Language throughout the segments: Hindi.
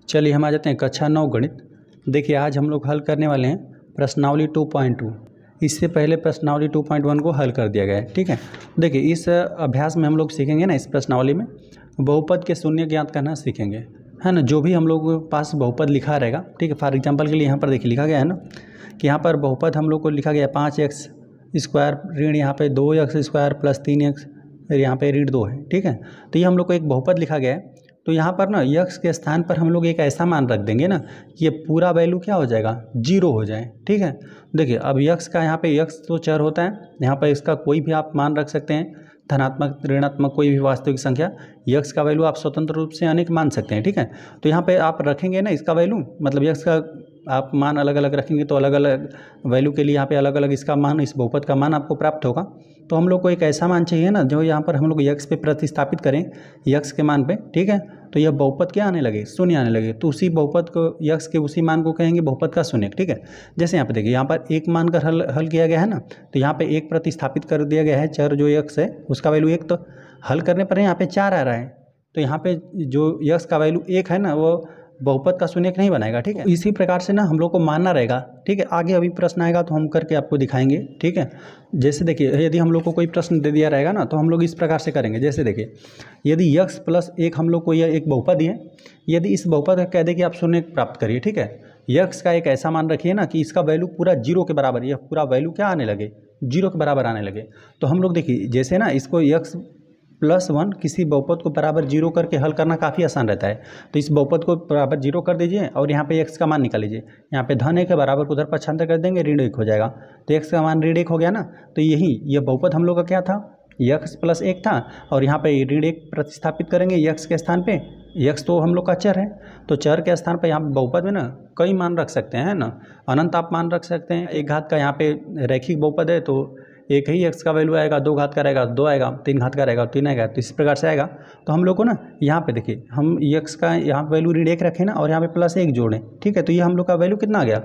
चलिए हम आ जाते हैं कक्षा 9 गणित। देखिए आज हम लोग हल करने वाले हैं प्रश्नावली 2.2। इससे पहले प्रश्नावली 2.1 को हल कर दिया गया है। ठीक है, देखिए इस अभ्यास में हम लोग सीखेंगे ना, इस प्रश्नावली में बहुपद के शून्य ज्ञात करना सीखेंगे, है ना। जो भी हम लोग के पास बहुपद लिखा रहेगा, ठीक है, फॉर एग्जाम्पल के लिए यहाँ पर देखिए लिखा गया है ना कि यहाँ पर बहुपद हम लोग को लिखा गया है 5x स्क्वायर ऋण यहाँ पे 2x स्क्वायर प्लस 3x यहाँ पे ऋण 2 है। ठीक है, तो ये हम लोग को एक बहुपद लिखा गया है। तो यहाँ पर ना यक्स के स्थान पर हम लोग एक ऐसा मान रख देंगे ना कि ये पूरा वैल्यू क्या हो जाएगा, 0 हो जाए। ठीक है, देखिए अब यक्स का यहाँ पे यक्स तो चर होता है, यहाँ पर इसका कोई भी आप मान रख सकते हैं, धनात्मक ऋणात्मक कोई भी वास्तविक संख्या। यक्स का वैल्यू आप स्वतंत्र रूप से अनेक मान सकते हैं। ठीक है, तो यहाँ पे आप रखेंगे ना इसका वैल्यू, मतलब यक्स का आप मान अलग अलग रखेंगे तो अलग अलग वैल्यू के लिए यहाँ पे अलग अलग इसका मान, इस बहुपद का मान आपको प्राप्त होगा। तो हम लोग को एक ऐसा मान चाहिए ना जो यहाँ पर हम लोग यक्स पे प्रतिस्थापित करें, यक्स के मान पे। ठीक है, तो यह बहुपद क्या आने लगे, शून्य आने लगे। तो उसी बहुपद को, यक्स के उसी मान को कहेंगे बहुपद का शून्य। ठीक है, जैसे यहाँ पे देखिए यहाँ पर एक मान कर हल किया गया है ना, तो यहाँ पे एक प्रतिस्थापित कर दिया गया है, चर जो यक्स है उसका वैल्यू 1, तो हल करने पर यहाँ पे 4 आ रहा है। तो यहाँ पे जो यक्स का वैल्यू 1 है ना, वो बहुपद का शून्य नहीं बनाएगा। ठीक है, इसी प्रकार से ना हम लोग को मानना रहेगा। ठीक है, आगे अभी प्रश्न आएगा तो हम करके आपको दिखाएंगे। ठीक है, जैसे देखिए यदि हम लोग को कोई प्रश्न दे दिया रहेगा ना तो हम लोग इस प्रकार से करेंगे। जैसे देखिए यदि यक्स प्लस 1 हम लोग को यह एक बहुपद है, यदि इस बहुपद का कह दे कि आप शून्य प्राप्त करिए। ठीक है, यक्स का एक ऐसा मान रखिए ना कि इसका वैल्यू पूरा 0 के बराबर, यह पूरा वैल्यू क्या आने लगे, 0 के बराबर आने लगे। तो हम लोग देखिए जैसे ना इसको यक्स प्लस 1 किसी बहुपद को बराबर 0 करके हल करना काफ़ी आसान रहता है। तो इस बहुपद को बराबर 0 कर दीजिए और यहाँ पे x का मान निकाल लीजिए। यहाँ पे धन 1 के बराबर को उधर पक्षांतर कर देंगे, ऋण 1 हो जाएगा। तो x का मान ऋण 1 हो गया ना। तो यह बहुपद हम लोग का क्या था, x प्लस 1 था, और यहाँ पे ऋण 1 प्रतिस्थापित करेंगे x के स्थान पे। x तो हम लोग का चर है, तो चर के स्थान पर यहाँ बहुपद में ना कई मान रख सकते हैं ना, अनंत आप मान रख सकते हैं। एक घात का यहाँ पे रैखिक बहुपद है तो एक ही x का वैल्यू आएगा, 2 घात का रहेगा 2 आएगा, 3 घात का रहेगा 3 आएगा। तो इस प्रकार से आएगा। तो हम लोग को ना यहाँ पे देखिए हम x का यहाँ वैल्यू ऋण 1 रखें ना और यहाँ पे प्लस 1 जोड़ें। ठीक है, तो ये हम लोग का वैल्यू कितना आ गया,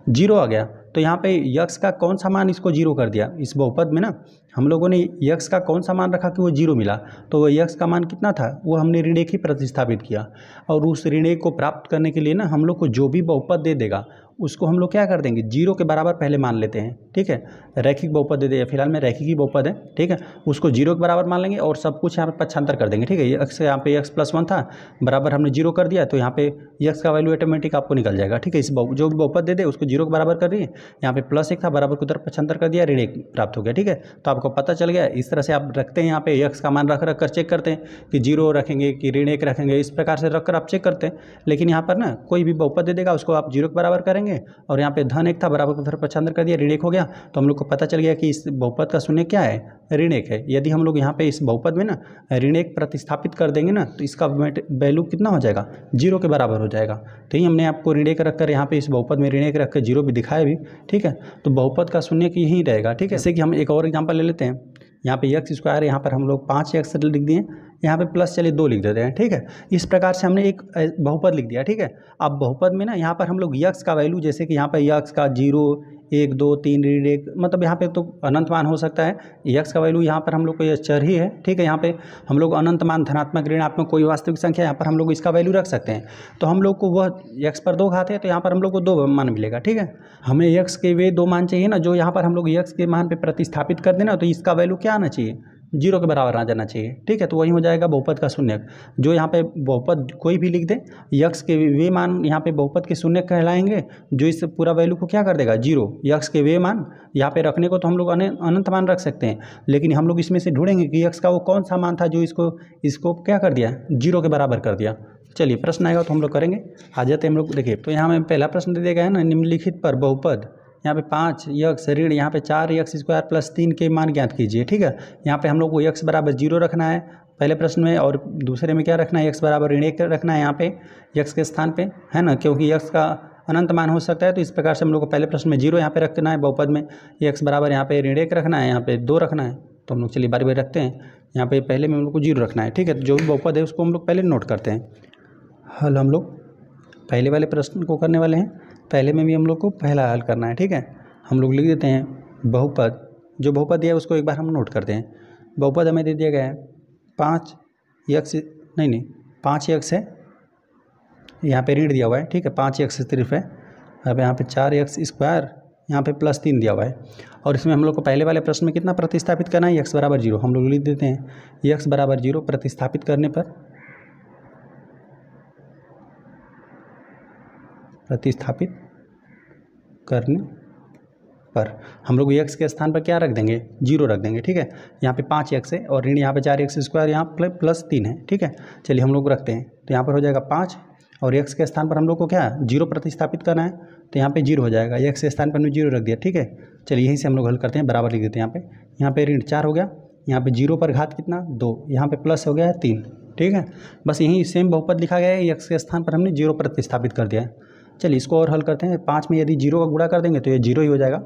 0 आ गया। तो यहाँ पे यक्स का कौन सा मान इसको 0 कर दिया, इस बहुपद में ना हम लोगों ने यक्स का कौन सा मान रखा कि वो 0 मिला। तो वो यक्स का मान कितना था, वो हमने ऋण 1 ही प्रतिस्थापित किया। और उस ऋण 1 को प्राप्त करने के लिए ना हम लोग को जो भी बहुपद दे देगा उसको हम लोग क्या कर देंगे, 0 के बराबर पहले मान लेते हैं। ठीक है, रैखिक बहुपद दे दिया, फिलहाल में रैखिक ही बहुपद है। ठीक है, उसको 0 के बराबर मान लेंगे और सब कुछ यहाँ पे पक्षांतर कर देंगे। ठीक है, यक्स यहाँ पे x प्लस 1 था, बराबर हमने 0 कर दिया, तो यहाँ पे यक्स का वैल्यू ऑटोमेटिक आपको निकल जाएगा। ठीक है, इस जो भी बहुपद दे दे उसको 0 के बराबर कर दिए, यहाँ पे प्लस 1 था, बराबर को उधर पक्षांतर कर दिया, ऋण 1 प्राप्त हो गया। ठीक है, तो आपको पता चल गया। इस तरह से आप रखते हैं, यहाँ पे यक्स का मान रख कर चेक करते हैं कि 0 रखेंगे कि ऋण 1 रखेंगे, इस प्रकार से रख कर आप चेक करते हैं। लेकिन यहाँ पर ना कोई भी बहुपद दे देगा उसको आप 0 के बराबर करेंगे और यहाँ पे धन 1 था, बराबर को उधर पक्षांतर कर दिया, ऋण 1 हो गया। तो हम लोग को पता चल गया कि इस बहुपद का शून्य क्या है, ऋण 1 है। यदि हम लोग यहाँ पे इस बहुपद में ना ऋण 1 प्रतिस्थापित कर देंगे ना तो इसका वैल्यू कितना हो जाएगा, 0 के बराबर हो जाएगा। तो ही हमने आपको ऋण 1 रखकर यहाँ पे इस बहुपद में ऋण 1 रख कर 0 भी दिखाया भी। ठीक है, तो बहुपद का शून्य की यही रहेगा। ठीक है, जैसे कि हम एक और एग्जाम्पल ले लेते हैं। यहाँ पे x स्क्वायर, यहाँ पर हम लोग 5x लिख दिए, यहाँ पे प्लस चलिए 2 लिख देते हैं। ठीक है, इस प्रकार से हमने एक बहुपद लिख दिया। ठीक है, अब बहुपद में ना यहाँ पर हम लोग यक्स का वैल्यू, जैसे कि यहाँ पे यक्स का 0 1 2 3 ऋण 1, मतलब यहाँ पे तो अनंत मान हो सकता है। यक्स का वैल्यू यहाँ पर हम लोग को यह चर ही है। ठीक है, यहाँ पे हम लोग अनंत मान, धनात्मक ऋणात्मक कोई वास्तविक संख्या यहाँ पर हम लोग इसका वैल्यू रख सकते हैं। तो हम लोग को वह यक्स पर 2 घात है तो यहाँ पर हम लोग को 2 मान मिलेगा। ठीक है, हमें यक्स के वे 2 मान चाहिए ना जो यहाँ पर हम लोग यक्स के मान पे प्रतिस्थापित कर देना, तो इसका वैल्यू क्या आना चाहिए, 0 के बराबर आ जाना चाहिए। ठीक है, तो वही हो जाएगा बहुपद का शून्य। जो यहाँ पे बहुपद कोई भी लिख दे, यक्स के वे मान यहाँ पे बहुपद के शून्य कहलाएंगे जो इस पूरा वैल्यू को क्या कर देगा, 0। यक्स के वे मान यहाँ पे रखने को तो हम लोग अनंत मान रख सकते हैं, लेकिन हम लोग इसमें से ढूंढेंगे कि यक्स का वो कौन सा मान था जो इसको क्या कर दिया, 0 के बराबर कर दिया। चलिए प्रश्न आएगा तो हम लोग करेंगे। आ जाते हैं हम लोग। देखिए तो यहाँ में पहला प्रश्न दे दिया गया है ना, निम्नलिखित पर बहुपद, यहाँ पे 5 यक्स ऋण यहाँ पे 4x स्क्वायर प्लस 3 के मान ज्ञात कीजिए। ठीक है, यहाँ पे हम लोग को x बराबर 0 रखना है पहले प्रश्न में, और दूसरे में क्या रखना है, x बराबर ऋण 1 रखना है यहाँ पे x के स्थान पे, है ना, क्योंकि x का अनंत मान हो सकता है। तो इस प्रकार से हम लोग को पहले प्रश्न में 0 यहाँ पे रखना है, बहुपद में x बराबर यहाँ पे ऋण 1 रखना है, यहाँ पे 2 रखना है। तो हम लोग चलिए बारी बारी रखते हैं। यहाँ पे पहले में हम लोग को 0 रखना है। ठीक है, तो जो भी बहुपद है उसको हम लोग पहले नोट करते हैं। हल हम लोग पहले वाले प्रश्न को करने वाले हैं, पहले में भी हम लोग को पहला हल करना है। ठीक है, हम लोग लिख देते हैं बहुपद, जो बहुपद दिया है उसको एक बार हम नोट करते हैं। बहुपद हमें दे दिया गया है 5x है यहाँ पे ऋण दिया हुआ है, ठीक है, 5x सिर्फ है। अब यहाँ पे 4x², यहाँ पे +3 दिया हुआ है। और इसमें हम लोग को पहले वाले प्रश्न में कितना प्रतिस्थापित करना है, x बराबर 0। हम लोग लिख देते हैं x बराबर 0 प्रतिस्थापित करने पर हम लोग x के स्थान पर क्या रख देंगे, 0 रख देंगे, ठीक है। यहाँ पे 5x है और ऋण यहाँ पे 4x², यहाँ +3 है, ठीक है। चलिए हम लोग रखते हैं, तो यहाँ पर हो जाएगा 5 और x के स्थान पर हम लोग को क्या 0 प्रतिस्थापित करना है, तो यहाँ पे 0 हो जाएगा। x के स्थान पर हमने 0 रख दिया, ठीक है। चलिए यहीं से हम लोग हल करते हैं, बराबर लिख देते हैं। यहाँ पे ऋण 4 हो गया, यहाँ पे 0 पर घात कितना 2, यहाँ पे प्लस हो गया है 3, ठीक है। बस यहीं सेम बहुपद लिखा गया है, x के स्थान पर हमने 0 प्रतिस्थापित कर दिया है। चलिए इसको और हल करते हैं। 5 में यदि 0 का गुणा कर देंगे तो ये 0 ही हो जाएगा,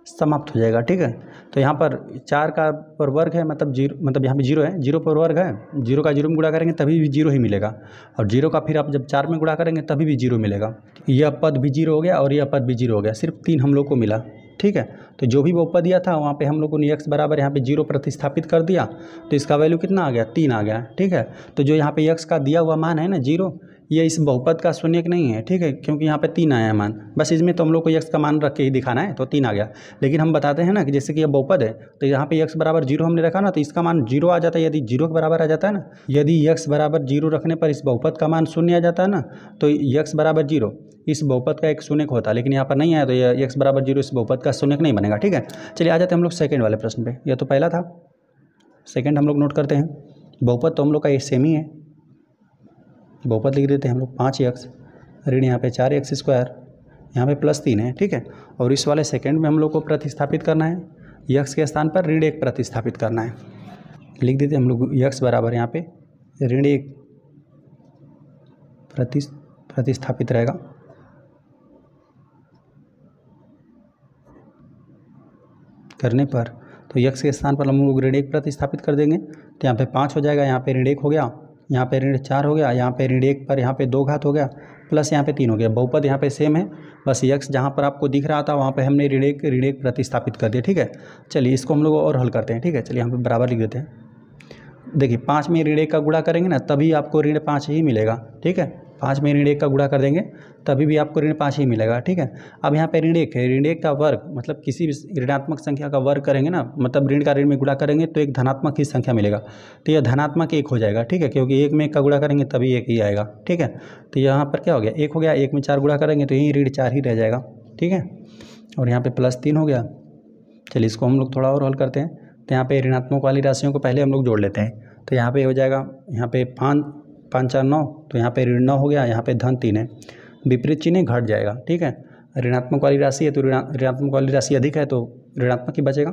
समाप्त हो जाएगा, ठीक है। तो यहाँ पर 4 का पर वर्ग है, मतलब 0, मतलब यहाँ पे 0 है, 0 पर वर्ग है, 0 का 0 में गुणा करेंगे तभी भी 0 ही मिलेगा। और 0 का फिर आप जब 4 में गुणा करेंगे तभी भी 0 मिलेगा। यह पद भी 0 हो गया और यह पद भी 0 हो गया, सिर्फ 3 हम लोग को मिला, ठीक है। तो जो भी बहुपद दिया था वहाँ पे हम लोगों ने x बराबर यहाँ पे 0 प्रतिस्थापित कर दिया, तो इसका वैल्यू कितना आ गया, 3 आ गया, ठीक है। तो जो यहाँ पे x का दिया हुआ मान है ना 0, ये इस बहुपद का शून्यक नहीं है, ठीक है, क्योंकि यहाँ पे 3 आया है मान। बस इसमें तो हम लोग को x का मान रख के ही दिखाना है, तो 3 आ गया। लेकिन हम बताते हैं ना कि जैसे कि यह बहुपद है, तो यहाँ पे x बराबर 0 हमने रखा ना, तो इसका मान 0 आ जाता है। यदि 0 के बराबर आ जाता है ना, यदि x बराबर 0 रखने पर इस बहुपद का मान 0 आ जाता है ना, तो x बराबर 0 इस बहुपद का एक शून्यक होता है। लेकिन यहाँ पर नहीं आया, तो यह x बराबर 0 इस बहुपद का शून्यक नहीं बनेगा, ठीक है। चलिए आ जाते हैं हम लोग सेकंड वाले प्रश्न पे। यह तो पहला था, सेकंड हम लोग नोट करते हैं। बहुपद तो हम लोग का ये सेम ही है, बहुपद लिख देते हैं हम लोग 5x, ऋण यहाँ पे 4x², यहाँ पे +3 है, ठीक है। और इस वाले सेकंड में हम लोग को प्रतिस्थापित करना है, x के स्थान पर ऋण 1 प्रतिस्थापित करना है। लिख देते हैं हम लोग x बराबर यहाँ पे ऋण 1 प्रतिस्थापित रहेगा, करने पर तो x के स्थान पर हम लोग ऋण 1 प्रतिस्थापित कर देंगे, तो यहाँ पे 5 हो जाएगा, यहाँ पे ऋण 1 हो गया, यहाँ पे ऋण 4 हो गया, यहाँ पे ऋण 1 पर यहाँ पे 2 घात हो गया, प्लस यहाँ पे 3 हो गया। बहुपद यहाँ पे सेम है, बस x जहाँ पर आपको दिख रहा था वहाँ पे हमने ऋण 1 प्रतिस्थापित कर दिया, ठीक है। चलिए इसको हम लोग और हल करते हैं, ठीक है। चलिए यहाँ पे बराबर लिख देते हैं। देखिए 5 में ऋण 1 का गुणा करेंगे ना, तभी आपको ऋण 5 ही मिलेगा, ठीक है। 5 में ऋण 1 का गुणा कर देंगे तभी भी आपको ऋण 5 ही मिलेगा, ठीक है। अब यहाँ पे ऋण 1 है, ऋण 1 का वर्ग मतलब किसी भी ऋणात्मक संख्या का वर्ग करेंगे ना, मतलब ऋण का ऋण में गुणा करेंगे तो एक धनात्मक ही संख्या मिलेगा, तो यह धनात्मक 1 हो जाएगा, ठीक है, क्योंकि 1 में 1 का गुणा करेंगे तभी 1 ही आएगा, ठीक है। तो यहाँ पर क्या हो गया, 1 हो गया, 1 में 4 गुणा करेंगे तो यही ऋण 4 ही रह जाएगा, ठीक है। और यहाँ पे +3 हो गया। चलिए इसको हम लोग थोड़ा और हल करते हैं। तो यहाँ पे ऋणात्मक वाली राशियों को पहले हम लोग जोड़ लेते हैं। तो यहाँ पे हो जाएगा, यहाँ पे 5 4 9, तो यहाँ पे ऋण 9 हो गया, यहाँ पे धन 3 है, विपरीत चिन्ह घट जाएगा, ठीक है। ऋणात्मक वाली राशि है तो ऋणात्मक वाली राशि अधिक है तो ऋणात्मक ही बचेगा,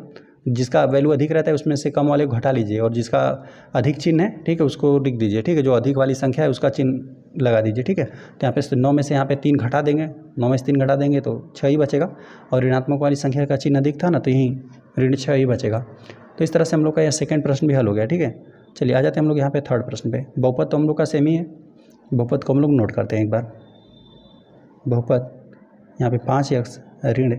जिसका वैल्यू अधिक रहता है उसमें से कम वाले को घटा लीजिए, और जिसका अधिक चिन्ह है, ठीक है, उसको लिख दीजिए, ठीक है। जो अधिक वाली संख्या है उसका चिन्ह लगा दीजिए, ठीक है। तो यहाँ पे 9 में से यहाँ पे 3 घटा देंगे, 9 में से 3 घटा देंगे तो 6 ही बचेगा, और ऋणात्मक वाली संख्या का चिन्ह अधिक था ना, तो यहीं ऋण 6 ही बचेगा। तो इस तरह से हम लोग का यह सेकंड प्रश्न भी हल हो गया, ठीक है। चलिए आ जाते हैं हम लोग यहाँ पे थर्ड प्रश्न पे। बहुपद तो हम लोग का सेम ही है, बहुपद को हम लोग नोट करते हैं एक बार। बहुपद यहाँ पे 5x ऋण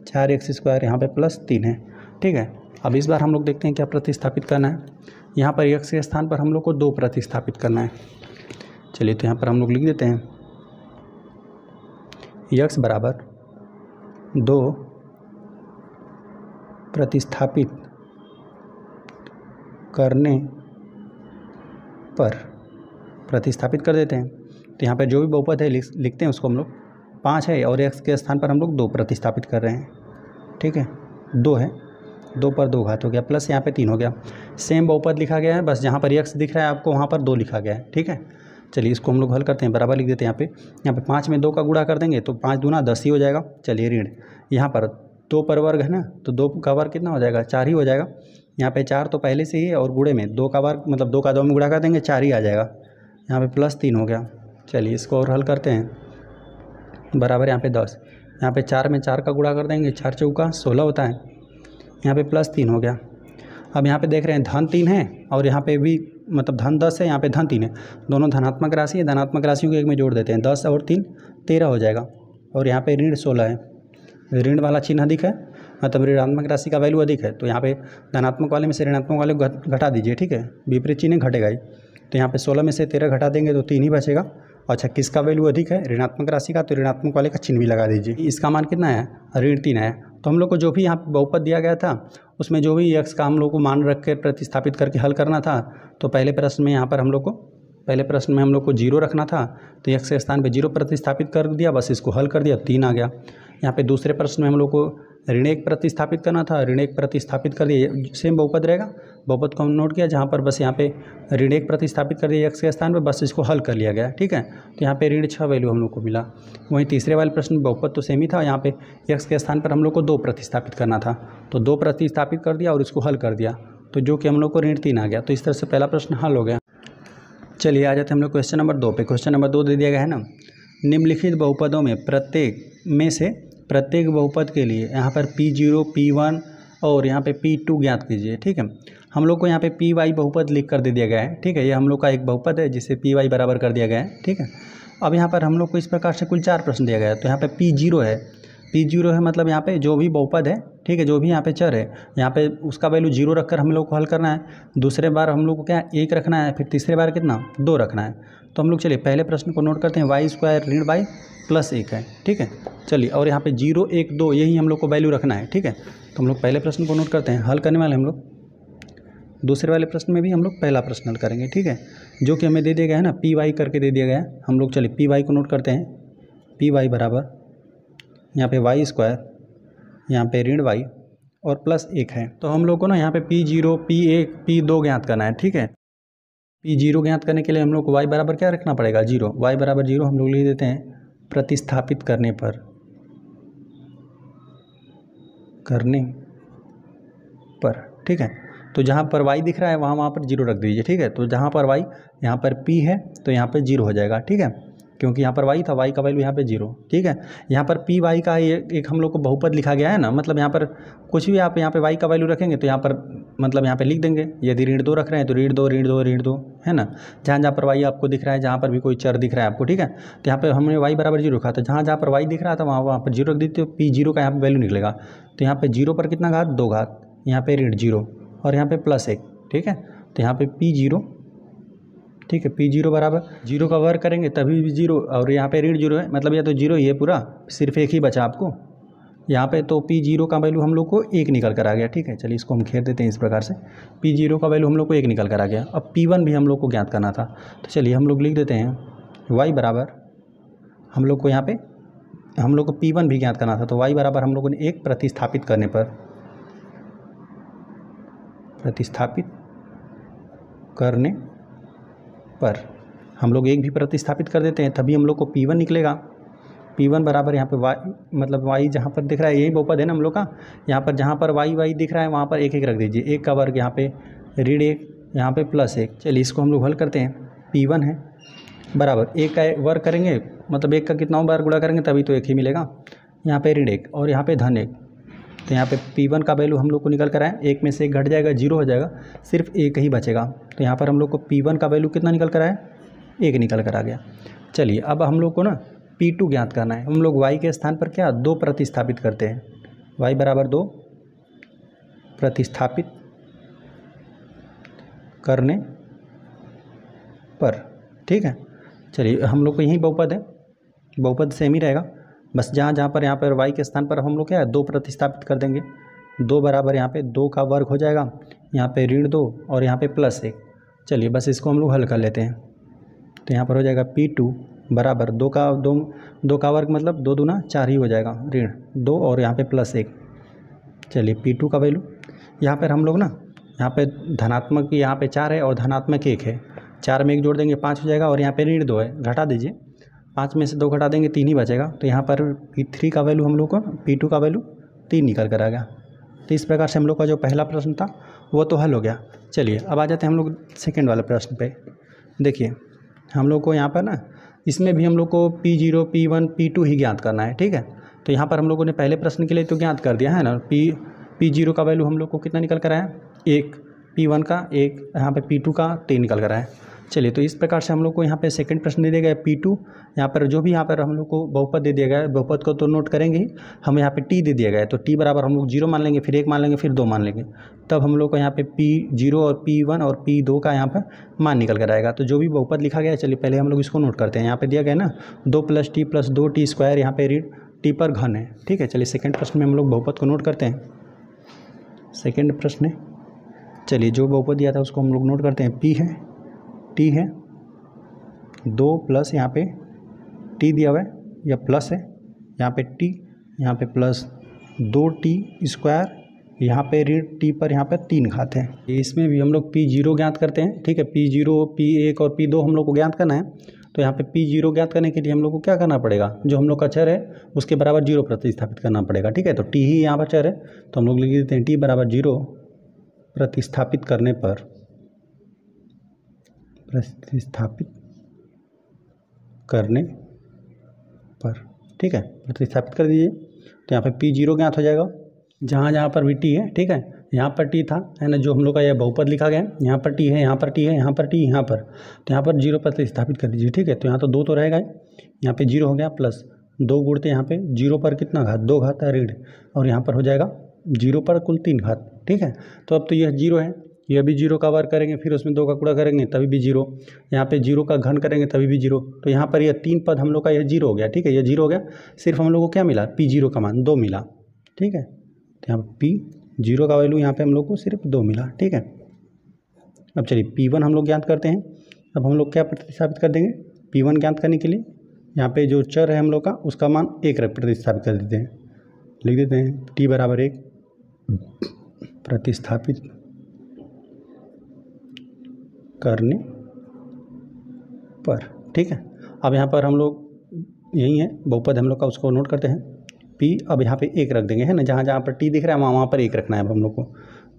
4x², यहाँ पे +3 है, ठीक है। अब इस बार हम लोग देखते हैं क्या प्रतिस्थापित करना है। यहाँ पर x के स्थान पर हम लोग को 2 प्रतिस्थापित करना है। चलिए तो यहाँ पर हम लोग लिख देते हैं x बराबर 2 प्रतिस्थापित करने पर, प्रतिस्थापित कर देते हैं। तो यहाँ पर जो भी बहुपद है लिखते हैं उसको हम लोग 5 है, और x के स्थान पर हम लोग 2 प्रतिस्थापित कर रहे हैं, ठीक है। 2 है, 2 पर 2 घात हो गया, प्लस यहाँ पे 3 हो गया। सेम बहुपद लिखा गया है, बस जहाँ पर x दिख रहा है आपको वहाँ पर 2 लिखा गया है, ठीक है। चलिए इसको हम लोग हल करते हैं, बराबर लिख देते हैं। यहाँ पे 5 में 2 का गुणा कर देंगे तो 5 दूना 10 ही हो जाएगा। चलिए ऋण यहाँ पर 2 पर वर्ग है ना, तो 2 का वर्ग कितना हो जाएगा, 4 ही हो जाएगा। यहाँ पे 4 तो पहले से ही है, और गुणे में 2 का वर्ग मतलब 2 का 2 में गुणा कर देंगे 4 ही आ जाएगा। यहाँ पे +3 हो गया। चलिए इसको और हल करते हैं, बराबर यहाँ पे 10, यहाँ पे 4 में 4 का गुणा कर देंगे, 4 चौका 16 होता है, यहाँ पे +3 हो गया। अब यहाँ पे देख रहे हैं धन 3 है, और यहाँ पे भी मतलब धन 10 है, यहाँ पे धन 3 है, दोनों धनात्मक राशि है। धनात्मक राशियों को एक में जोड़ देते हैं, 10 और 3 13 हो जाएगा। और यहाँ पे ऋण 16 है, ऋण वाला चिन्ह अधिक है, मतलब ऋणात्मक राशि का वैल्यू अधिक है, तो यहाँ पे धनात्मक वाले में से ऋणात्मक वाले को घटा दीजिए, ठीक है, विपरीत चिन्ह घटेगा ही। तो यहाँ पे 16 में से 13 घटा देंगे तो 3 ही बचेगा, अच्छा, किसका वैल्यू अधिक है? ऋणात्मक राशि का, तो ऋणात्मक वाले का चिन्ह भी लगा दीजिए। इसका मान कितना है? ऋण 3 है। तो हम लोग को जो भी यहाँ पे बहुपद दिया गया था उसमें जो भी x का हम लोग को मान रख के प्रतिस्थापित करके हल करना था, तो पहले प्रश्न में हम लोग को 0 रखना था, तो x के स्थान पे 0 प्रतिस्थापित कर दिया, बस इसको हल कर दिया, 3 आ गया। यहाँ पे दूसरे प्रश्न में हम लोग को ऋण 1 प्रतिस्थापित करना था, ऋण 1 प्रतिस्थापित कर दिया, सेम बहुपद रहेगा, बहुपद को हम नोट किया, जहाँ पर बस यहाँ पे ऋण 1 प्रतिस्थापित कर दिया x के स्थान पे, बस इसको हल कर लिया गया। ठीक है, तो यहाँ पे ऋण 6 वैल्यू हम लोग को मिला। वहीं तीसरे वाले प्रश्न में बहुपद तो सेम ही था, यहाँ पे x के स्थान पर हम लोग को 2 प्रतिस्थापित करना था, तो 2 प्रतिस्थापित कर दिया और इसको हल कर दिया, तो जो कि हम लोग को ऋण 3 आ गया। तो इस तरह से पहला प्रश्न हल हो गया। चलिए आ जाते हैं हम लोग क्वेश्चन नंबर 2 पे। क्वेश्चन नंबर 2 दे दिया गया है ना, निम्नलिखित बहुपदों में प्रत्येक बहुपद के लिए यहाँ पर P0, P1 और यहाँ पे P2 ज्ञात कीजिए। ठीक है, हम लोग को यहाँ पे PY बहुपद लिख कर दे दिया गया है। ठीक है, ये हम लोग का एक बहुपद है जिसे PY बराबर कर दिया गया है। ठीक है, अब यहाँ पर हम लोग को इस प्रकार से कुल 4 प्रश्न दिया गया है। तो यहाँ पे P0 है, मतलब यहाँ पे जो भी बहुपद है, ठीक है, जो भी यहाँ पे चर है, यहाँ पे उसका वैल्यू 0 रखकर हम लोग को हल करना है। दूसरे बार हम लोग को क्या 1 रखना है, फिर तीसरे बार कितना 2 रखना है। तो हम लोग चलिए पहले प्रश्न को नोट करते हैं, y² ऋण y प्लस 1 है। ठीक है, चलिए, और यहाँ पे 0, 1, 2 यही हम लोग को वैल्यू रखना है। ठीक है, तो हम लोग पहले प्रश्न को नोट करते हैं, हल करने वाले हम लोग दूसरे वाले प्रश्न में भी हम लोग पहला प्रश्न हल करेंगे। ठीक है, जो कि हमें दे दिया गया है ना, PY करके दे दिया गया है। हम लोग चलिए PY को नोट करते हैं, PY बराबर यहाँ पे y², यहाँ पे ऋण y और प्लस 1 है। तो हम लोग को ना यहाँ पे P0, P1, P2 ज्ञात करना है। ठीक है, P0 ज्ञात करने के लिए हम लोग को y बराबर क्या रखना पड़ेगा? 0। y बराबर 0 हम लोग लिख देते हैं प्रतिस्थापित करने पर। ठीक है, तो जहाँ पर y दिख रहा है वहाँ पर 0 रख दीजिए। ठीक है, तो जहाँ पर y, यहाँ पर P है तो यहाँ पर 0 हो जाएगा। ठीक है, क्योंकि यहाँ पर y था, y का वैल्यू यहाँ पे 0। ठीक है, यहाँ पर PY का एक हम लोग को बहुपद लिखा गया है ना, मतलब यहाँ पर कुछ भी आप यहाँ पे y का वैल्यू रखेंगे तो यहाँ पर मतलब यहाँ पे लिख देंगे। यदि ऋण 2 रख रहे हैं तो ऋण 2 ऋण 2 ऋण 2 है ना, जहाँ पर y आपको दिख रहा है, जहाँ पर भी कोई चर दिख रहा है आपको। ठीक है, तो यहाँ पर हमने y बराबर 0 रखा था, जहाँ पर y दिख रहा था वहाँ पर 0 रख दीजिए, तो P0 का यहाँ पर वैल्यू निकलेगा। तो यहाँ पर 0 पर कितना घात? 2 घात, यहाँ पे ऋण 0 और यहाँ पे प्लस 1। ठीक है, तो यहाँ पे P0, ठीक है, P0 बराबर 0 का वर्ग करेंगे तभी भी 0, और यहाँ पे ऋण 0 है, मतलब यह तो 0 ही है पूरा, सिर्फ 1 ही बचा आपको यहाँ पे। तो P0 का वैल्यू हम लोग को 1 निकल कर आ गया। ठीक है, चलिए इसको हम घेर देते हैं इस प्रकार से, P0 का वैल्यू हम लोग को 1 निकल कर आ गया। अब P1 भी हम लोग को ज्ञात करना था, तो चलिए हम लोग लिख देते हैं y बराबर, हम लोग को यहाँ पे हम लोग को P1 भी ज्ञात करना था, तो y बराबर हम लोगों ने 1 प्रतिस्थापित करने पर हम लोग 1 भी प्रतिस्थापित कर देते हैं, तभी हम लोग को P1 निकलेगा। P1 बराबर यहाँ पे y, मतलब y जहाँ पर दिख रहा है यही बहुपद है ना हम लोग का, यहाँ पर जहाँ पर y दिख रहा है वहाँ पर 1 1 रख दीजिए, 1 का वर्ग यहाँ पे ऋण 1, यहाँ पे प्लस 1। चलिए इसको हम लोग हल करते हैं, P1 है बराबर 1 का वर्ग करेंगे, मतलब 1 का कितना बार गुणा करेंगे तभी तो 1 ही मिलेगा, यहाँ पे ऋण 1 और यहाँ पे धन 1। तो यहाँ पे P1 का वैल्यू हम लोग को निकल कर आए, 1 में से 1 घट जाएगा, 0 हो जाएगा, सिर्फ 1 ही बचेगा। तो यहाँ पर हम लोग को P1 का वैल्यू कितना निकल कर आया? 1 निकल कर आ गया। चलिए अब हम लोग को ना P2 ज्ञात करना है। हम लोग y के स्थान पर क्या 2 प्रतिस्थापित करते हैं, y बराबर 2 प्रतिस्थापित करने पर। ठीक है, चलिए हम लोग को यही बहुपद है, बहुपद सेम ही रहेगा, बस जहाँ पर यहाँ पर y के स्थान पर हम लोग क्या है 2 प्रतिस्थापित कर देंगे। 2 बराबर यहाँ पे 2 का वर्ग हो जाएगा, यहाँ पे ऋण 2 और यहाँ पे प्लस 1। चलिए बस इसको हम लोग हल कर लेते हैं, तो यहाँ पर हो जाएगा P2 बराबर 2 का वर्ग, मतलब 2 दूना 4 ही हो जाएगा, ऋण 2 और यहाँ पे प्लस 1। चलिए P2 का वैल्यू यहाँ पर हम लोग ना, यहाँ पे धनात्मक यहाँ पे 4 है और धनात्मक 1 है, 4 में 1 जोड़ देंगे 5 हो जाएगा, और यहाँ पे ऋण 2 है, घटा दीजिए, 5 में से 2 घटा देंगे 3 ही बचेगा। तो यहाँ पर P3 का वैल्यू हम लोग को, P2 का वैल्यू 3 निकल कर आ गया। तो इस प्रकार से हम लोग का जो पहला प्रश्न था वो तो हल हो गया। चलिए अब आ जाते हैं हम लोग सेकेंड वाले प्रश्न पे। देखिए हम लोग को यहाँ पर ना, इसमें भी हम लोग को P0, P1, P2 ही ज्ञात करना है। ठीक है, तो यहाँ पर हम लोगों ने पहले प्रश्न के लिए तो ज्ञात कर दिया है ना, P0 का वैल्यू हम लोग को कितना निकल कर आया? 1, P1 का 1, यहाँ पे P2 का 3 निकल कर आया। चलिए, तो इस प्रकार से हम लोग को यहाँ पे सेकंड प्रश्न दे दिया गया है P2। यहाँ पर जो भी यहाँ पर हम लोग को बहुपद दे दिया गया है, बहुपद को तो नोट करेंगे ही, हम यहाँ पे T दे दिया गया है, तो T बराबर हम लोग 0 मान लेंगे, फिर 1 मान लेंगे, फिर 2 मान लेंगे, तब हम लोग को यहाँ पे P0 और P1 और P2 का यहाँ पर मान निकल कर आएगा। तो जो भी बहुपद लिखा गया है, चलिए पहले हम लोग इसको नोट करते हैं। यहाँ पर दिया गया है ना 2 + T + 2T स्क्वायर, यहाँ पे रीड T पर घन है, ठीक है। चलिए सेकेंड प्रश्न में हम लोग बहुपद को नोट करते हैं। सेकेंड प्रश्न, चलिए जो बहुपद दिया था उसको हम लोग नोट करते हैं। P है, T है, 2 प्लस यहाँ पे T दिया हुआ है या प्लस है, यहाँ पे T, यहाँ पे प्लस 2T स्क्वायर, यहाँ पे ऋण T पर यहाँ पे 3 घात है। इसमें भी हम लोग P0 ज्ञात करते हैं, ठीक है। P0, P1 और P2 हम लोग को ज्ञात करना है। तो यहाँ पे P0 ज्ञात करने के लिए हम लोग को क्या करना पड़ेगा, जो हम लोग का चर है उसके बराबर 0 प्रतिस्थापित करना पड़ेगा, ठीक है। तो T ही यहाँ पर चर है, तो हम लोग लिख देते हैं T बराबर 0 प्रतिस्थापित करने पर, ठीक है, प्रतिस्थापित कर दीजिए। तो यहाँ पे P0 ज्ञात हो जाएगा, जहाँ जहाँ पर भी T है, ठीक है। यहाँ पर T था, है ना, जो हम लोग का यह बहुपद लिखा गया है, यहाँ पर T है, यहाँ पर T है, यहाँ पर T, यहाँ पर, तो यहाँ पर 0 प्रतिस्थापित कर दीजिए, ठीक है। तो यहाँ तो 2 तो रहेगा, यहाँ पे 0 हो गया, प्लस 2 गुणते यहाँ पे 0 पर कितना घात, 2 घात है ऋण, और यहाँ पर हो जाएगा 0 पर कुल 3 घात, ठीक है। तो अब तो यह 0 है, यह भी 0 का वर्ग करेंगे, फिर उसमें 2 का गुणा करेंगे तभी भी 0, यहाँ पे 0 का घन करेंगे तभी भी 0। तो यहाँ पर यह 3 पद हम लोग का यह 0 हो गया, ठीक है, यह 0 हो गया। सिर्फ हम लोग को क्या मिला, P0 का मान 2 मिला, ठीक है। तो यहाँ P0 का वैल्यू यहाँ पे हम लोग को सिर्फ 2 मिला, ठीक है। अब चलिए P1 हम लोग ज्ञात करते हैं। अब हम लोग क्या प्रतिस्थापित कर देंगे, P1 ज्ञात करने के लिए यहाँ पे जो चर है हम लोग का उसका मान 1 प्रतिस्थापित कर देते हैं, लिख देते हैं T बराबर 1 प्रतिस्थापित करने पर, ठीक है। अब यहाँ पर हम लोग यही है बहुपद हम लोग का, उसको नोट करते हैं P। अब यहाँ पे 1 रख देंगे, है ना, जहाँ जहाँ पर T दिख रहा है वहाँ पर 1 रखना है। अब हम लोग को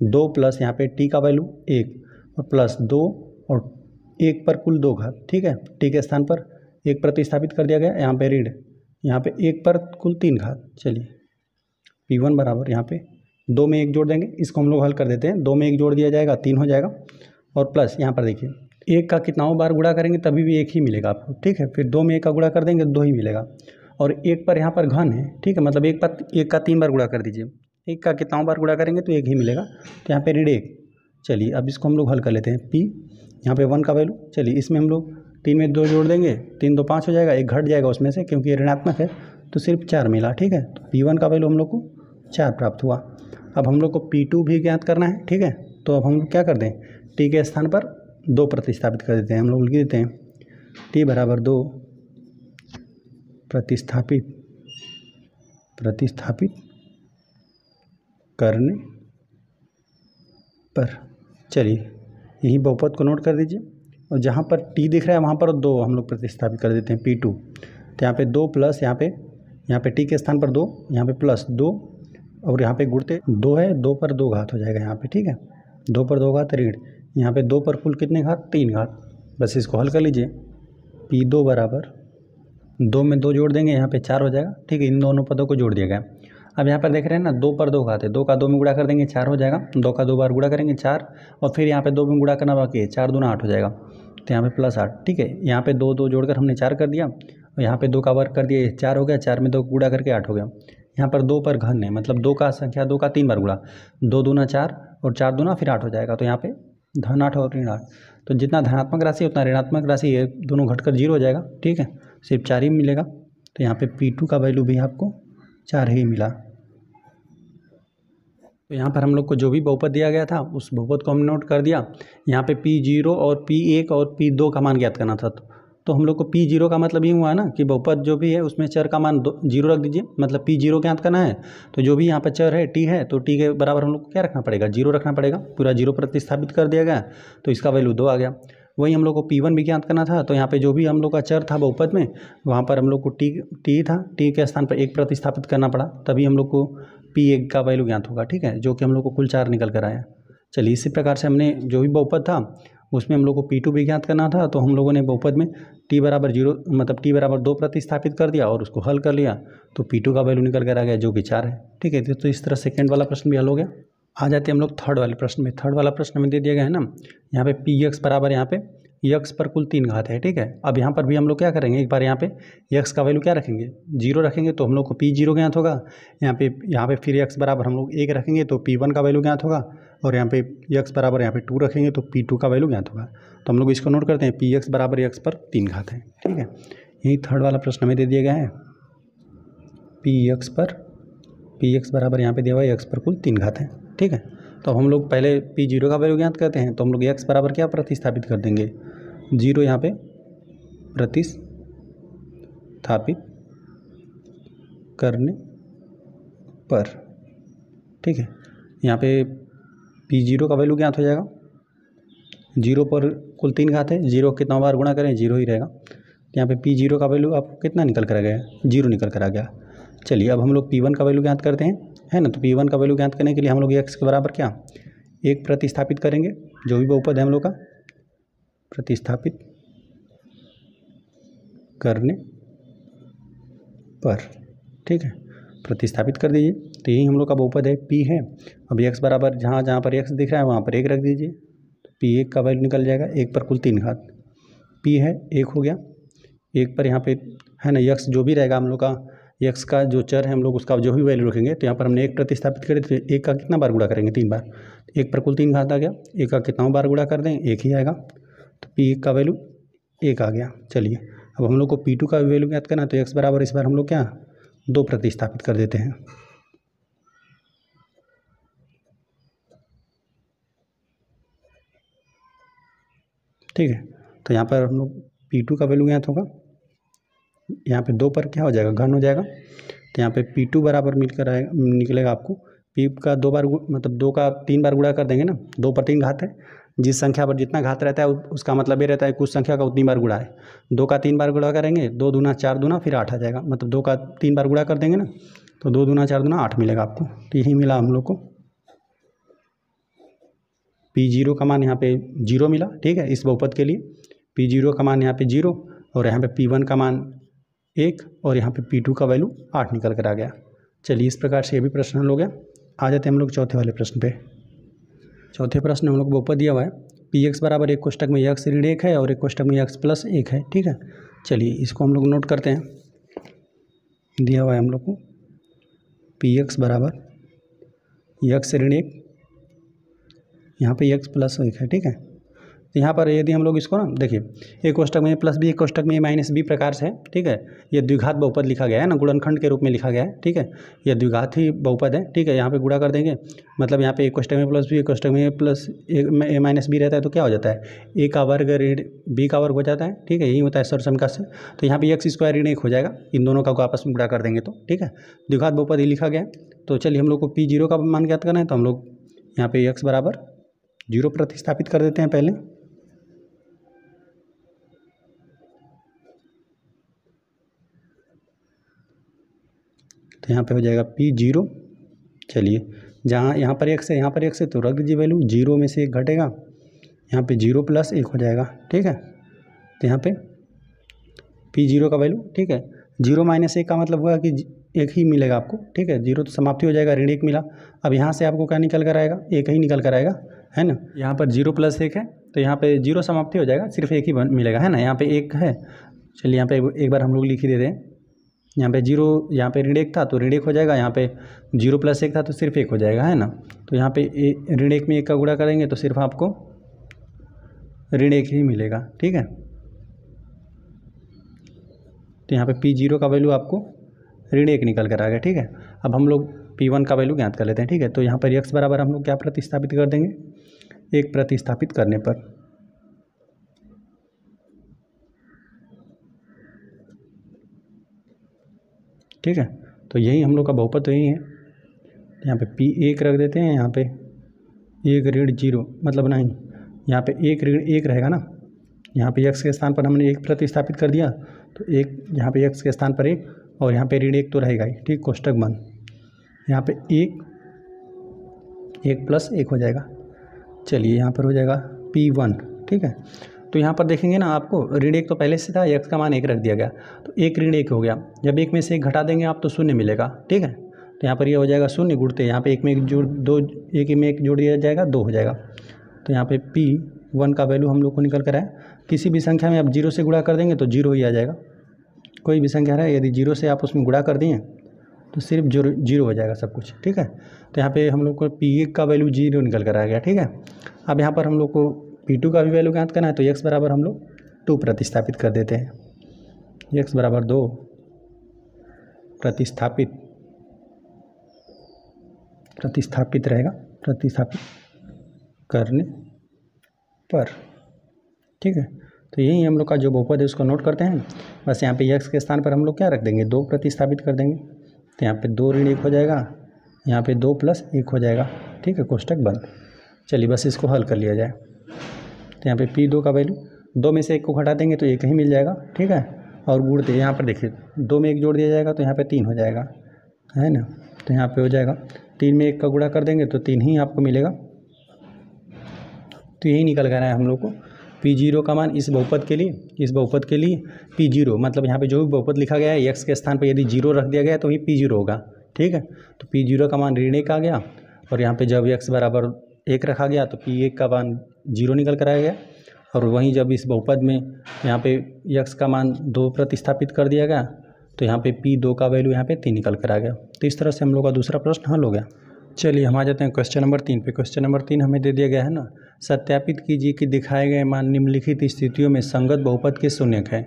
2 प्लस यहाँ पे T का वैल्यू 1 और प्लस 2 और 1 पर कुल 2 घात, ठीक है। T के स्थान पर 1 प्रतिस्थापित कर दिया गया, यहाँ पे ऋण, यहाँ पे 1 पर कुल 3 घात। चलिए P1 बराबर यहाँ पे 2 में 1 जोड़ देंगे, इसको हम लोग हल कर देते हैं। 2 में 1 जोड़ दिया जाएगा, 3 हो जाएगा, और प्लस यहाँ पर देखिए 1 का कितनाओं बार गुणा करेंगे तभी भी 1 ही मिलेगा आपको, ठीक है। फिर 2 में 1 का गुणा कर देंगे 2 ही मिलेगा, और 1 पर यहाँ पर घन है, ठीक है, मतलब 1 का 3 बार गुणा कर दीजिए, 1 का कितनाओं बार गुणा करेंगे तो 1 ही मिलेगा, तो यहाँ पे ऋण 1। चलिए अब इसको हम लोग हल कर लेते हैं। P यहाँ पे 1 का वैल्यू, चलिए इसमें हम लोग 3 में 2 जोड़ देंगे, 3 2 5 हो जाएगा, 1 घट जाएगा उसमें से क्योंकि ये ऋणात्मक है, तो सिर्फ 4 मिला, ठीक है। तो P1 का वैल्यू हम लोग को 4 प्राप्त हुआ। अब हम लोग को P2 भी ज्ञात करना है, ठीक है। तो अब हम लोग क्या कर दें, T के स्थान पर 2 प्रतिस्थापित कर देते हैं। हम लोग लिख देते हैं T बराबर 2 प्रतिस्थापित करने पर। चलिए यही बहुपद को नोट कर दीजिए, और जहाँ पर T दिख रहा है वहाँ पर 2 हम लोग प्रतिस्थापित कर देते हैं P2। तो यहाँ पे 2 प्लस यहाँ पे T के स्थान पर 2, यहाँ पे प्लस 2, और यहाँ पे गुणते 2 है, 2 पर 2 घात हो जाएगा यहाँ पे, ठीक है। 2 पर 2 घात ऋण, यहाँ पे 2 पर कुल कितने घात, 3 घात। बस इसको हल कर लीजिए। P2 बराबर 2 में 2 जोड़ देंगे, यहाँ पे 4 हो जाएगा, ठीक है। इन दोनों पदों को जोड़ दिया गया। अब यहाँ पर देख रहे हैं ना 2 पर 2 घात है, 2 का 2 में गुणा कर देंगे 4 हो जाएगा, 2 का 2 बार गुणा करेंगे 4, और फिर यहाँ पे 2 में गुणा करना बाकी है, 4 दूना 8 हो जाएगा, तो यहाँ पे प्लस 8, ठीक है। यहाँ पे 2 2 जोड़कर हमने 4 कर दिया, और यहाँ पे 2 का वर्ग कर दिया, 4 हो गया, 4 में 2 गुणा करके 8 हो गया। यहाँ पर 2 पर घन है, मतलब 2 का संख्या 2 का 3 बार गुणा, 2 दूना 4 और 4 दूना फिर 8 हो जाएगा, तो यहाँ पे धन 8 और ऋण 8। तो जितना धनात्मक राशि उतना ऋणात्मक राशि है, दोनों घटकर 0 हो जाएगा, ठीक है, सिर्फ 4 ही मिलेगा। तो यहाँ पे P2 का वैल्यू भी आपको 4 ही मिला। तो यहाँ पर हम लोग को जो भी बहुपद दिया गया था उस बहुपद को हमने नोट कर दिया। यहाँ पे P0 और P1 और P2 का मान ज्ञात करना था। तो हम लोग को P0 का मतलब ये हुआ ना कि बहुपद जो भी है उसमें चर का मान 0 रख दीजिए, मतलब P0 ज्ञात करना है। तो जो भी यहाँ पर चर है T है, तो T के बराबर हम लोग को क्या रखना पड़ेगा, 0 रखना पड़ेगा। पूरा 0 प्रतिस्थापित कर दिया गया, तो इसका वैल्यू 2 आ गया। वही हम लोग को P1 भी ज्ञात करना था। तो यहाँ पे जो भी हम लोग का चर था बहुपद में, वहाँ पर हम लोग को T था, T के स्थान पर 1 प्रतिस्थापित करना पड़ा, तभी हम लोग को P1 का वैल्यू ज्ञात होगा, ठीक है, जो कि हम लोग को कुल 4 निकल कर आया। चलिए इसी प्रकार से हमने जो भी बहुपद था उसमें हम लोग को P2 भी ज्ञात करना था। तो हम लोगों ने बहुपद में T बराबर 0 मतलब T बराबर 2 प्रतिस्थापित कर दिया और उसको हल कर लिया, तो P2 का वैल्यू निकल कर आ गया जो कि 4 है, ठीक है। तो इस तरह सेकेंड वाला प्रश्न भी हल हो गया। आ जाते हैं हम लोग थर्ड वाले प्रश्न में। थर्ड वाला प्रश्न में दे दिया गया है ना, यहाँ पे Px बराबर यहाँ पे यक्स पर कुल 3 घात है, ठीक है। अब यहाँ पर भी हम लोग क्या करेंगे, एक बार यहाँ पे यक्स का वैल्यू क्या रखेंगे, 0 रखेंगे तो हम लोग को P0 ज्ञात होगा। यहाँ पे फिर यक्स बराबर हम लोग 1 रखेंगे तो P1 का वैल्यू ज्ञात होगा, और यहाँ पे यक्स बराबर यहाँ पे 2 रखेंगे तो P2 का वैल्यू ज्ञात होगा। तो हम लोग इसको नोट करते हैं, Px बराबर यक्स पर 3 घात है, ठीक है। यही थर्ड वाला प्रश्न में दे दिया गया है, Px बराबर यहाँ पे दिया हुआ है यक्स पर कुल 3 घात है, ठीक है। तो हम लोग पहले P0 का वैल्यू ज्ञात करते हैं, तो हम लोग x बराबर क्या प्रतिस्थापित कर देंगे, 0 यहाँ पे प्रतिस्थापित करने पर, ठीक है। यहाँ पे P0 का वैल्यू ज्ञात हो जाएगा, 0 पर कुल 3 घात है, 0 कितना बार गुणा करें 0 ही रहेगा। तो यहाँ पे P0 का वैल्यू आपको कितना निकल कर आ गया, 0 निकल कर आ गया। चलिए अब हम लोग P1 का वैल्यू ज्ञात करते हैं, है ना। तो P1 का वैल्यू ज्ञात करने के लिए हम लोग x के बराबर क्या 1 प्रतिस्थापित करेंगे, जो भी बहुपद है हम लोग का प्रतिस्थापित करने पर, ठीक है। प्रतिस्थापित कर दीजिए, तो यही हम लोग का बहुपद है P है। अब x बराबर जहाँ पर x दिख रहा है वहाँ पर 1 रख दीजिए, तो P1 का वैल्यू निकल जाएगा 1 पर कुल 3 घात, P है 1 हो गया, 1 पर यहाँ पे है ना x जो भी रहेगा हम लोग का, x का जो चर है हम लोग उसका जो भी वैल्यू रखेंगे, तो यहाँ पर हमने 1 प्रतिस्थापित करें तो 1 का कितना बार गुणा करेंगे, 3 बार, 1 पर कुल 3 घात आ गया, 1 का कितना बार गुणा कर दें 1 ही आएगा, तो P1 का वैल्यू 1 आ गया। चलिए अब हम लोग को P2 का वैल्यू ज्ञात करना है, तो x बराबर इस बार हम लोग क्या 2 प्रतिस्थापित कर देते हैं, ठीक है। तो यहाँ पर हम लोग P2 का वैल्यू ज्ञात होगा, यहाँ पे 2 पर क्या हो जाएगा घन हो जाएगा, तो यहाँ पे P2 बराबर मिलकर आएगा, निकलेगा आपको P का 2 बार मतलब 2 का 3 बार गुणा कर देंगे ना, 2 पर 3 घात है, जिस संख्या पर जितना घात रहता है उसका मतलब ये रहता है कुछ संख्या का उतनी बार गुणा है। 2 का 3 बार गुणा करेंगे, 2 दूना 4 दूना फिर 8 आ जाएगा, मतलब 2 का 3 बार गुणा कर देंगे ना, तो 2 दूना 4 दूना 8 मिलेगा आपको। तो यही मिला हम लोग को, P0 का मान यहाँ पे 0 मिला, ठीक है। इस बहुपद के लिए P0 का मान यहाँ पे 0, और यहाँ पे P1 का मान 1, और यहाँ पे P2 का वैल्यू 8 निकल कर आ गया। चलिए इस प्रकार से ये भी प्रश्न हल हो गया। आ जाते हैं हम लोग चौथे वाले प्रश्न पे। चौथे प्रश्न में हम लोग बहुपद दिया हुआ है, Px बराबर एक कोष्टक में x ऋण 1 है और एक कोष्टक में x प्लस 1 है, ठीक है। चलिए इसको हम लोग नोट करते हैं, दिया हुआ है हम लोग को Px बराबर x ऋण 1, यहाँ पे x प्लस 1 है, ठीक है। तो यहाँ पर यदि हम लोग इसको ना देखिए, एक कोष्टक में प्लस बी एक कोष्टक में माइनस बी प्रकार से है, ठीक है। ये द्विघात बहुपद लिखा गया है ना, गुणनखंड के रूप में लिखा गया है, ठीक है। ये द्विघात ही बहुपद है, ठीक है। यहाँ पे गुणा कर देंगे, मतलब यहाँ पे एक कोष्टक में प्लस बी एक कोष्टक में प्लस ए माइनस बी रहता है, तो क्या हो जाता है ए का वर्ग ऋण बी का वर्ग हो जाता है, ठीक है। यही होता है सर्वसमका से। तो यहाँ पे एक्स स्क्वायर ऋण 1 हो जाएगा, इन दोनों का आपस में गुणा कर देंगे तो, ठीक है। द्विघात बहुपद ही लिखा गया है। तो चलिए हम लोग को P0 का मान ज्ञात करना है, तो हम लोग यहाँ पे x बराबर 0 प्रतिस्थापित कर देते हैं पहले, तो यहाँ पे हो जाएगा P0। चलिए जहाँ यहाँ पर x है, यहाँ पर x है, तो रख दीजिए वैल्यू, 0 में से 1 घटेगा, यहाँ पे 0 प्लस 1 हो जाएगा, ठीक है। तो यहाँ पे P0 का वैल्यू, ठीक है। 0 माइनस 1 का मतलब हुआ कि 1 ही मिलेगा आपको, ठीक है। 0 तो समाप्ति हो जाएगा, ऋण 1 मिला। अब यहाँ से आपको क्या निकल कर आएगा, 1 ही निकल कर आएगा, है ना। यहाँ पर 0 प्लस 1 है, तो यहाँ पे 0 समाप्ति हो जाएगा, सिर्फ 1 ही मिलेगा, है ना। यहाँ पे 1 है, चलिए यहाँ पे एक बार हम लोग लिख ही देते हैं। यहाँ पे 0, यहाँ पे ऋण 1 था तो ऋण 1 हो जाएगा, यहाँ पे 0 प्लस 1 था तो सिर्फ 1 हो जाएगा, है ना। तो यहाँ पे ऋण 1 में 1 का गुणा करेंगे तो सिर्फ आपको ऋण 1 ही मिलेगा, ठीक है। तो यहाँ पे P0 का वैल्यू आपको ऋण 1 निकल कर आ गया, ठीक है। अब हम लोग P1 का वैल्यू ज्ञात कर लेते हैं, ठीक है। तो यहाँ पर x बराबर हम लोग क्या प्रतिस्थापित कर देंगे, 1 प्रतिस्थापित करने पर, ठीक है। तो यही हम लोग का बहुपद तो यही है। यहाँ पे P1 रख देते हैं, यहाँ पे 1 ऋण 0 मतलब नहीं, यहाँ पे 1 ऋण 1 रहेगा ना, यहाँ पे x के स्थान पर हमने 1 प्रतिस्थापित कर दिया, तो 1 यहाँ पे x के स्थान पर 1, और यहाँ पे ऋण 1 तो रहेगा ही, ठीक। कोष्टक बंद, यहाँ पे 1 प्लस 1 हो जाएगा। चलिए यहाँ पर हो जाएगा P1, ठीक है। तो यहाँ पर देखेंगे ना आपको ऋण 1 तो पहले से था, x का मान 1 रख दिया गया, तो 1 ऋण 1 हो गया। जब 1 में से 1 घटा देंगे आप तो 0 मिलेगा, ठीक है। तो यहाँ पर ये हो जाएगा 0 गुणते, यहाँ पे 1 में 1 जोड़ 2, 1 में 1 जोड़ दिया जाएगा 2 हो जाएगा। तो यहाँ पे P 1 का वैल्यू हम लोग को निकल कर आया। किसी भी संख्या में आप 0 से गुणा कर देंगे तो 0 ही आ जाएगा। कोई भी संख्या है यदि 0 से आप उसमें गुणा कर दिए तो सिर्फ 0 हो जाएगा सब कुछ, ठीक है। तो यहाँ पे हम लोग को P1 का वैल्यू 0 निकल कर आ गया, ठीक है। अब यहाँ पर हम लोग को P2 का भी वैल्यू ज्ञात करना है, तो x बराबर हम लोग 2 प्रतिस्थापित कर देते हैं। x बराबर 2 प्रतिस्थापित रहेगा, प्रतिस्थापित करने पर, ठीक है। तो यही हम लोग का जो बहुपद है उसको नोट करते हैं। बस यहाँ पे x के स्थान पर हम लोग क्या रख देंगे, 2 प्रतिस्थापित कर देंगे। तो यहाँ पे 2 ऋण 1 हो जाएगा, यहाँ पे 2 + 1 हो जाएगा, ठीक है, कोष्टक बंद। चलिए बस इसको हल कर लिया जाए। तो यहाँ पे P2 का वैल्यू 2 में से 1 को घटा देंगे तो 1 ही मिल जाएगा, ठीक है। और गुणते यहाँ पर देखिए 2 में 1 जोड़ दिया जाएगा तो यहाँ पे 3 हो जाएगा, है ना। तो यहाँ पे हो जाएगा 3 में 1 का गुणा कर देंगे तो 3 ही आपको मिलेगा। तो यही निकल कर आया हम लोग को P0 का मान इस बहुपद के लिए P0 मतलब यहाँ पे जो भी बहुपद लिखा गया है x के स्थान पर यदि 0 रख दिया गया तो ही P0 होगा, ठीक है। तो P0 का मान ऋण 1 आ गया, और यहाँ पे जब x बराबर 1 रखा गया तो P1 का मान 0 निकल कर आया गया। और वहीं जब इस बहुपद में यहाँ पे x का मान 2 प्रतिस्थापित कर दिया गया तो यहाँ पे P2 का वैल्यू यहाँ पे 3 निकल कर आ गया। तो इस तरह से हम लोग का दूसरा प्रश्न हल हो गया। चलिए हम आ जाते हैं क्वेश्चन नंबर 3 पे। क्वेश्चन नंबर 3 हमें दे दिया गया है ना, सत्यापित कीजिए कि दिखाए गए मान निम्नलिखित स्थितियों में संगत बहुपद के शून्यक है।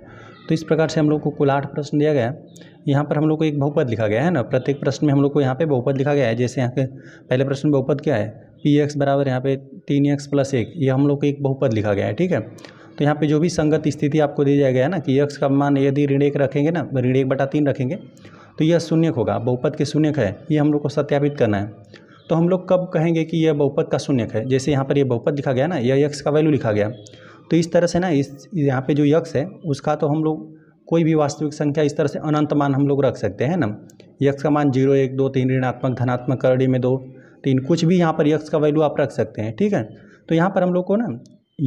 तो इस प्रकार से हम लोग को कुल 8 प्रश्न दिया गया है। यहाँ पर हम लोग को एक बहुपद लिखा गया है ना, प्रत्येक प्रश्न में हम लोग को यहाँ पे बहुपद लिखा गया है। जैसे यहाँ पे पहले प्रश्न बहुपद क्या है, Px बराबर यहाँ पे 3x + 1, ये हम लोग को एक बहुपद लिखा गया है, ठीक है। तो यहाँ पे जो भी संगत स्थिति आपको दी जाया गया है ना कि x का मान यदि ऋण 1 रखेंगे ना, ऋण 1/3 रखेंगे तो यह शून्यक होगा, बहुपद के शून्यक है, ये हम लोग को सत्यापित करना है। तो हम लोग कब कहेंगे कि यह बहुपद का शून्यक है, जैसे यहाँ पर ये बहुपद लिखा गया ना, यह x का वैल्यू लिखा गया, तो इस तरह से ना इस यहाँ पे जो x है उसका तो हम लोग कोई भी वास्तविक संख्या इस तरह से अनंत मान हम लोग रख सकते हैं ना। x का मान 0 1 2 3 ऋणात्मक धनात्मक करड़ी में 2 3 कुछ भी यहाँ पर x का वैल्यू आप रख सकते हैं, ठीक है। तो यहाँ पर हम लोग को ना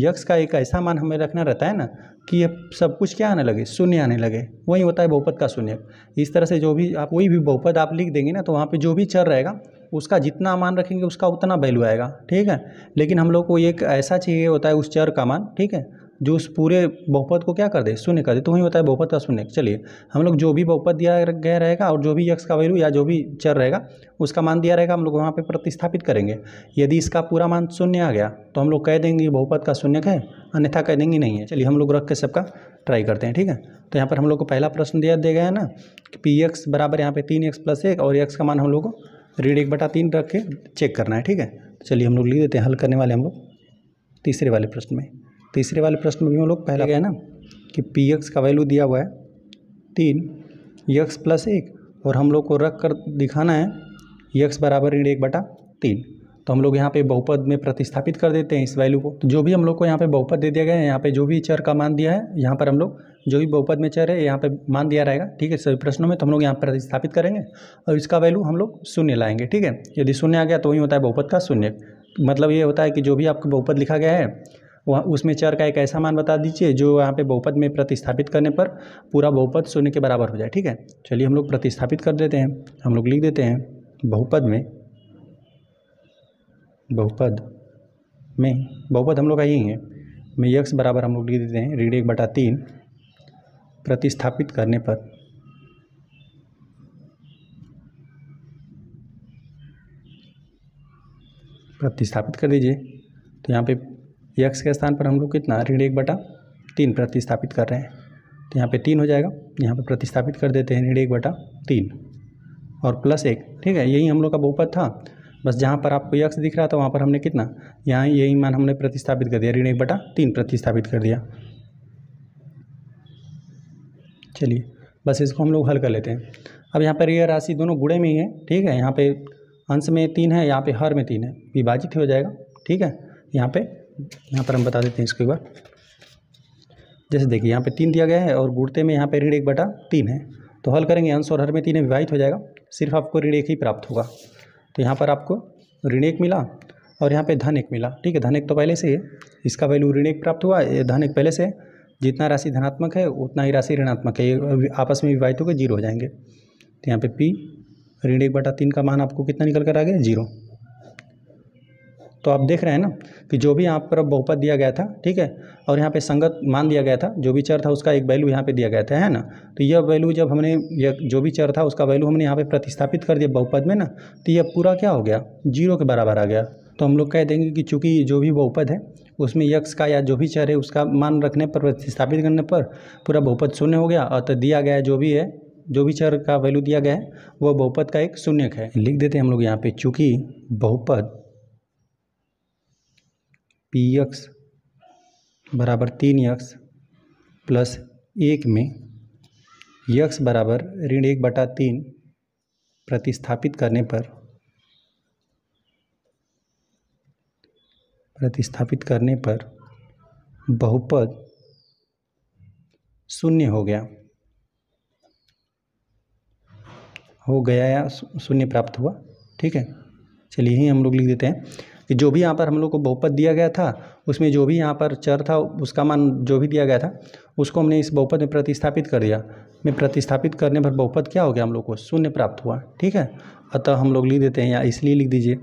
x का एक ऐसा मान हमें रखना रहता है ना कि ये सब कुछ क्या आने लगे, शून्य आने लगे, वही होता है बहुपद का शून्य। इस तरह से जो भी आप कोई भी बहुपद आप लिख देंगे ना तो वहाँ पे जो भी चर रहेगा उसका जितना मान रखेंगे उसका उतना वैल्यू आएगा, ठीक है। लेकिन हम लोग को एक ऐसा चाहिए होता है उस चर का मान, ठीक है, जो उस पूरे बहुपद को क्या कर दे, शून्य कर दे, तो वही होता है बहुपद का शून्य। चलिए हम लोग जो भी बहुपद दिया गया रहेगा और जो भी x का वैल्यू या जो भी चर रहेगा उसका मान दिया रहेगा, हम लोग वहाँ पे प्रतिस्थापित करेंगे। यदि इसका पूरा मान शून्य आ गया तो हम लोग कह देंगे बहुपद का शून्यक है, अन्यथा कह देंगे नहीं है। चलिए हम लोग रख के सबका ट्राई करते हैं, ठीक है। तो यहाँ पर हम लोग को पहला प्रश्न दिया गया है ना कि Px बराबर यहाँ पे 3x + 1 और x का मान हम लोग को ऋण 1/3 रख के चेक करना है, ठीक है। तो चलिए हम लोग लिख देते हैं, हल करने वाले हम लोग तीसरे वाले प्रश्न में। तीसरे वाले प्रश्न में भी हम लोग पहले गए ना कि Px का वैल्यू दिया हुआ है 3x + 1 और हम लोग को रख कर दिखाना है x बराबर ऋण 1/3। तो हम लोग यहाँ पे बहुपद में प्रतिस्थापित कर देते हैं इस वैल्यू को। तो जो भी हम लोग को यहाँ पे बहुपद दे दिया गया है, यहाँ पे जो भी चर का मान दिया है, यहाँ पर हम लोग जो भी बहुपद में चर है यहाँ पे मान दिया रहेगा, ठीक है, सभी प्रश्नों में। तो हम लोग यहाँ प्रतिस्थापित करेंगे और इसका वैल्यू हम लोग शून्य लाएंगे, ठीक है। यदि शून्य आ गया तो वही होता है बहुपद का शून्य। मतलब ये होता है कि जो भी आपका बहुपद लिखा गया है वहाँ उसमें चर का एक ऐसा मान बता दीजिए जो यहाँ पे बहुपद में प्रतिस्थापित करने पर पूरा बहुपद शून्य के बराबर हो जाए, ठीक है। चलिए हम लोग प्रतिस्थापित कर देते हैं। हम लोग लिख देते हैं बहुपद हम लोग का यही है में x बराबर हम लोग लिख देते हैं ऋण 1/3 प्रतिस्थापित करने पर प्रतिस्थापित कर दीजिए। तो यहाँ पे x के स्थान पर हम लोग कितना ऋण 1/3 प्रतिस्थापित कर रहे हैं, तो यहाँ पे 3 हो जाएगा। यहाँ पे प्रतिस्थापित कर देते हैं ऋण 1/3 और +1, ठीक है। यही हम लोग का बहुपद था, बस जहाँ पर आपको x दिख रहा था वहाँ पर हमने कितना यहाँ यही मान हमने प्रतिस्थापित कर दिया, ऋण 1/3 प्रतिस्थापित कर दिया। चलिए बस इसको हम लोग हल कर लेते हैं। अब यहाँ पर यह राशि दोनों गुणे में ही है, ठीक है। यहाँ पे अंश में 3 है, यहाँ पे हर में 3 है, विभाजित हो जाएगा, ठीक है। यहाँ पर हम बता देते हैं इसको एक बार। जैसे देखिए यहाँ पे 3 दिया गया है और गुणते में यहाँ पे ऋण 1/3 है, तो हल करेंगे अंश और हर में 3 विभाजित हो जाएगा, सिर्फ आपको ऋण 1 ही प्राप्त होगा। तो यहाँ पर आपको ऋण 1 मिला और यहाँ पे धन 1 मिला, ठीक है। धन 1 तो पहले से ही है, इसका वैल्यू ऋण 1 प्राप्त हुआ, ये धन 1 पहले से है। जितना राशि धनात्मक है उतना ही राशि ऋणात्मक है, ये आपस में विभाजित होकर 0 हो जाएंगे। तो यहाँ पे P ऋण 1/3 का मान आपको कितना निकल कर आ गया, 0। तो आप देख रहे हैं ना कि जो भी यहाँ पर बहुपद दिया गया था, ठीक है, और यहाँ पे संगत मान दिया गया था, जो भी चर था उसका एक वैल्यू यहाँ पे दिया गया था, है ना। तो यह वैल्यू जब हमने जो भी चर था उसका वैल्यू हमने यहाँ पे प्रतिस्थापित कर दिया बहुपद में ना, तो यह पूरा क्या हो गया, 0 के बराबर आ गया। तो हम लोग कह देंगे कि चूँकि जो भी बहुपद है उसमें यक्स का या जो भी चर है उसका मान रखने पर, प्रतिस्थापित करने पर पूरा बहुपद शून्य हो गया। और तो दिया गया जो भी है, जो भी चर का वैल्यू दिया गया है वो बहुपद का एक शून्यक है। लिख देते हैं हम लोग यहाँ पे, चूँकि बहुपद पी एक्स बराबर 3x प्लस 1 में यक्स बराबर -1/3 प्रतिस्थापित करने पर बहुपद शून्य हो गया या शून्य प्राप्त हुआ, ठीक है। चलिए यही हम लोग लिख देते हैं कि जो भी यहाँ पर हम लोग को बहुपद दिया गया था उसमें जो भी यहाँ पर चर था उसका मान जो भी दिया गया था उसको हमने इस बहुपद में प्रतिस्थापित कर दिया। में प्रतिस्थापित करने पर बहुपद क्या हो गया, हम लोग को शून्य प्राप्त हुआ, ठीक है। अतः हम लोग लिख देते हैं, या इसलिए लिख दीजिए,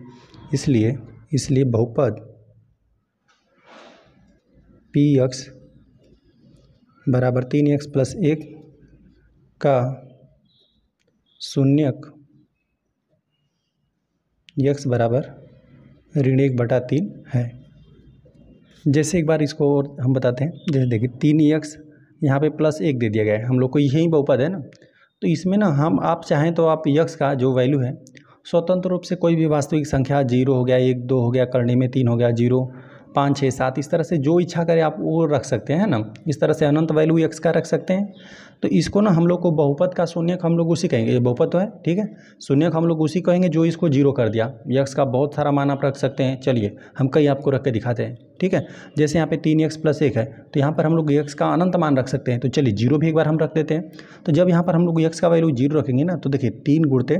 इसलिए बहुपद पी एक्स बराबर 3x प्लस 1 का शून्यक यक्स बराबर -1/3 है। जैसे एक बार इसको और हम बताते हैं, जैसे देखिए 3x यहाँ पे प्लस 1 दे दिया गया है, हम लोग को यही बहुपद है ना। तो इसमें ना आप चाहें तो आप यक्स का जो वैल्यू है स्वतंत्र रूप से कोई भी वास्तविक संख्या, 0 हो गया, 1 2 हो गया, करने में 3 हो गया, 0 5 6 7, इस तरह से जो इच्छा करे आप वो रख सकते हैं ना। इस तरह से अनंत वैल्यू एक्स का रख सकते हैं। तो इसको ना हम लोग को बहुपद का शून्यक हम लोग उसी कहेंगे, ये बहुपद तो है, ठीक है। शून्यक हम लोग उसी कहेंगे जो इसको 0 कर दिया। एक्स का बहुत सारा मान आप रख सकते हैं, चलिए हम कई आपको रख के दिखाते हैं, ठीक है। जैसे यहाँ पे 3x प्लस 1 है, तो यहाँ पर हम लोग एक्स का अनंत मान रख सकते हैं। तो चलिए 0 भी एक बार हम रख देते हैं। तो जब यहाँ पर हम लोग एक्स का वैल्यू 0 रखेंगे ना, तो देखिए 3 गुणते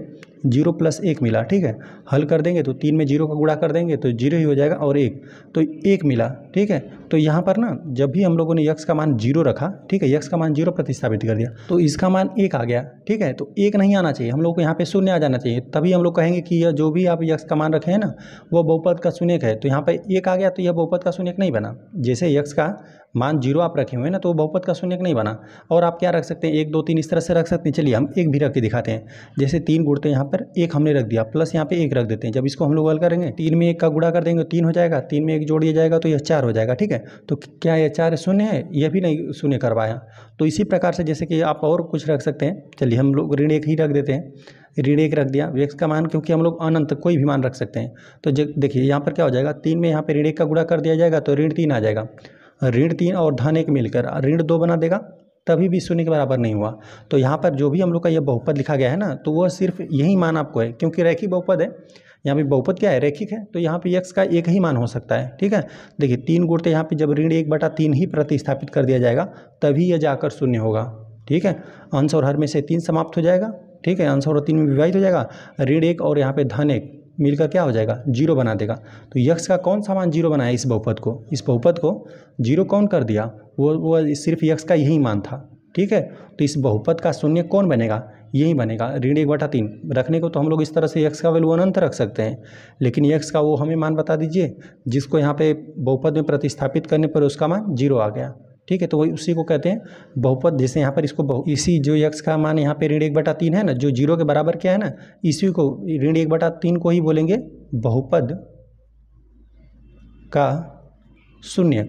0 प्लस 1 मिला, ठीक है। हल कर देंगे तो 3 में 0 का गुणा कर देंगे तो 0 ही हो जाएगा, और 1 तो 1 मिला, ठीक है। तो यहाँ पर ना जब भी हम लोगों ने यक्स का मान 0 रखा, ठीक है, यक्स का मान 0 प्रतिस्थापित कर दिया तो इसका मान 1 आ गया, ठीक है। तो 1 नहीं आना चाहिए, हम लोग को यहाँ पे शून्य आ जाना चाहिए, तभी हम लोग कहेंगे कि यह जो भी आप यक्स का मान रखे हैं ना वो बहुपद का शून्यक है। तो यहाँ पे 1 आ गया तो यह बहुपद का शून्यक नहीं बना। जैसे यक्स का मान 0 आप रखे हुए हैं ना, तो बहुपद का शून्यक नहीं बना। और आप क्या रख सकते हैं, 1 2 3 इस तरह से रख सकते हैं। चलिए हम 1 भी रख के दिखाते हैं। जैसे 3 गुणते यहाँ पर 1 हमने रख दिया, प्लस यहाँ पे 1 रख देते हैं। जब इसको हम लोग हल करेंगे 3 में 1 का गुणा कर देंगे 3 हो जाएगा, 3 में 1 जोड़ दिया जाएगा तो यह 4 हो जाएगा, ठीक है। तो क्या यह 4 शून्य है, यह भी नहीं शून्य करवाया। तो इसी प्रकार से जैसे कि आप और कुछ रख सकते हैं। चलिए हम लोग ऋण 1 ही रख देते हैं, ऋण 1 रख दिया एक्स का मान, क्योंकि हम लोग अनंत कोई भी मान रख सकते हैं। तो देखिए यहाँ पर क्या हो जाएगा, 3 में यहाँ पे ऋण 1 का गुणा कर दिया जाएगा तो ऋण 3 आ जाएगा। ऋण 3 और धन 1 मिलकर ऋण 2 बना देगा, तभी भी शून्य के बराबर नहीं हुआ। तो यहाँ पर जो भी हम लोग का ये बहुपद लिखा गया है ना, तो वह सिर्फ यही मान आपको है, क्योंकि रैखिक बहुपद है। यहाँ पे बहुपद क्या है, रैखिक है। तो यहाँ पे x का एक ही मान हो सकता है, ठीक है। देखिए 3 गुणते यहाँ पे जब ऋण 1/3 ही प्रतिस्थापित कर दिया जाएगा तभी यह जाकर शून्य होगा, ठीक है। अंश और हर में से 3 समाप्त हो जाएगा, ठीक है, अंश और 3 में विभाजित हो जाएगा। ऋण 1 और यहाँ पे धन 1 मिलकर क्या हो जाएगा, 0 बना देगा। तो यक्स का कौन सा मान 0 बनाया, इस बहुपद को 0 कौन कर दिया, वो सिर्फ यक्स का यही मान था, ठीक है। तो इस बहुपद का शून्य कौन बनेगा, यही बनेगा। ऋण 1/3 रखने को तो हम लोग इस तरह से यक्स का वैल्यू अनंत रख सकते हैं, लेकिन यक्स का वो हमें मान बता दीजिए जिसको यहाँ पे बहुपद में प्रतिस्थापित करने पर उसका मान 0 आ गया, ठीक है। तो वही उसी को कहते हैं बहुपद। जैसे यहाँ पर इसको इसी जो यक्स का मान यहाँ पे ऋण 1/3 है ना, जो 0 के बराबर क्या है ना, इसी को ऋण 1/3 को ही बोलेंगे बहुपद का शून्य,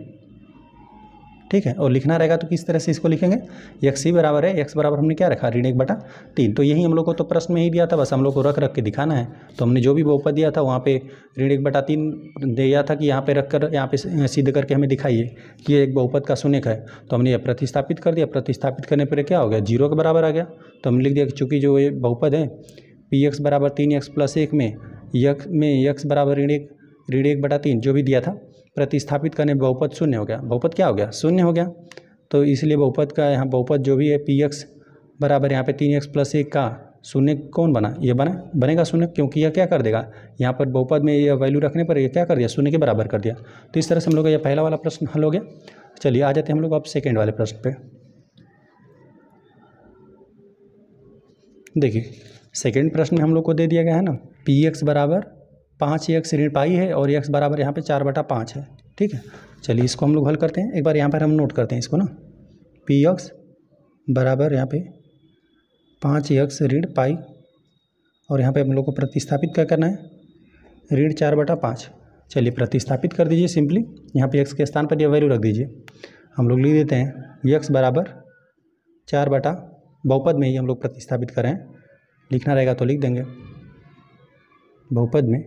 ठीक है। और लिखना रहेगा तो किस तरह से इसको लिखेंगे, एक्स ही बराबर है, एक्स बराबर हमने क्या रखा, ऋण 1/3। तो यही हम लोग को तो प्रश्न में ही दिया था, बस हम लोग को रख के दिखाना है। तो हमने जो भी बहुपद दिया था वहाँ पे ऋण 1/3 दिया था कि यहाँ पे रख कर यहाँ पे सिद्ध करके हमें दिखाइए कि ये एक बहुपद का शून्यक है। तो हमने ये प्रतिस्थापित कर दिया, प्रतिस्थापित करने पर क्या हो गया, 0 के बराबर आ गया। तो हमने लिख दिया कि चूँकि जो ये बहुपद है पी एक्स बराबर 3x प्लस 1 में यक्स बराबर ऋण 1/3 जो भी दिया था प्रतिस्थापित करने बहुपद शून्य हो गया। बहुपद क्या हो गया, शून्य हो गया। तो इसलिए बहुपद का यहाँ बहुपद जो भी है पी एक्स बराबर यहाँ पे 3x प्लस 1 का शून्य कौन बना, ये बनेगा शून्य, क्योंकि यह क्या कर देगा, यहाँ पर बहुपद में यह वैल्यू रखने पर यह क्या कर दिया, शून्य के बराबर कर दिया। तो इस तरह से हम लोग का यह पहला वाला प्रश्न हल हो गया। चलिए आ जाते हैं हम लोग अब सेकेंड वाले प्रश्न पे। देखिए सेकेंड प्रश्न में हम लोग को दे दिया गया है ना, पी एक्स बराबर 5x ऋण पाई है और x बराबर यहाँ पे 4/5 है। ठीक है, चलिए इसको हम लोग हल करते हैं। एक बार यहाँ पर हम नोट करते हैं इसको ना, px बराबर यहाँ पे 5x ऋण पाई और यहाँ पे हम लोग को प्रतिस्थापित क्या करना है, ऋण 4/5। चलिए प्रतिस्थापित कर दीजिए सिंपली, यहाँ पे x के स्थान पर यह वैल्यू रख दीजिए। हम लोग लिख देते हैं x बराबर 4 बटा, बहुपद में ही हम लोग प्रतिस्थापित करें, लिखना रहेगा तो लिख देंगे बहुपद में,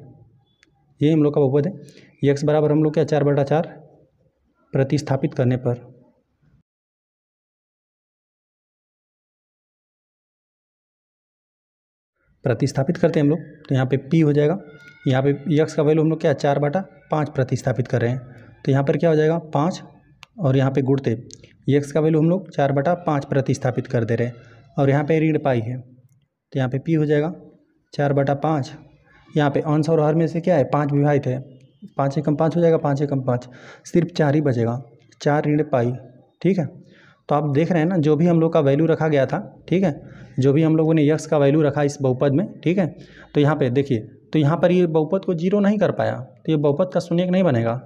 ये हम लोग का बहुपद है। x बराबर हम लोग क्या 4/4 प्रतिस्थापित करने पर प्रतिस्थापित करते हैं हम लोग तो यहाँ पे p हो जाएगा। यहाँ पे x का वैल्यू हम लोग क्या 4/5 प्रतिस्थापित कर रहे हैं तो यहाँ पर क्या हो जाएगा 5, और यहाँ पे गुणते x का वैल्यू हम लोग 4/5 प्रतिस्थापित कर दे रहे हैं और यहाँ पे ऋण पाई है तो यहाँ पे p हो जाएगा 4/5। यहाँ पे अंश और हर में से क्या है 5 विभाजित है, 5 एकम 5 हो जाएगा, 5 एकम 5 सिर्फ 4 ही बचेगा, 4 ऋण पाई। ठीक है, तो आप देख रहे हैं ना जो भी हम लोग का वैल्यू रखा गया था, ठीक है, जो भी हम लोगों ने x का वैल्यू रखा इस बहुपद में, ठीक है, तो यहाँ पे देखिए, तो यहाँ पर ये बहुपद को 0 नहीं कर पाया तो ये बहुपद का शून्यक नहीं बनेगा।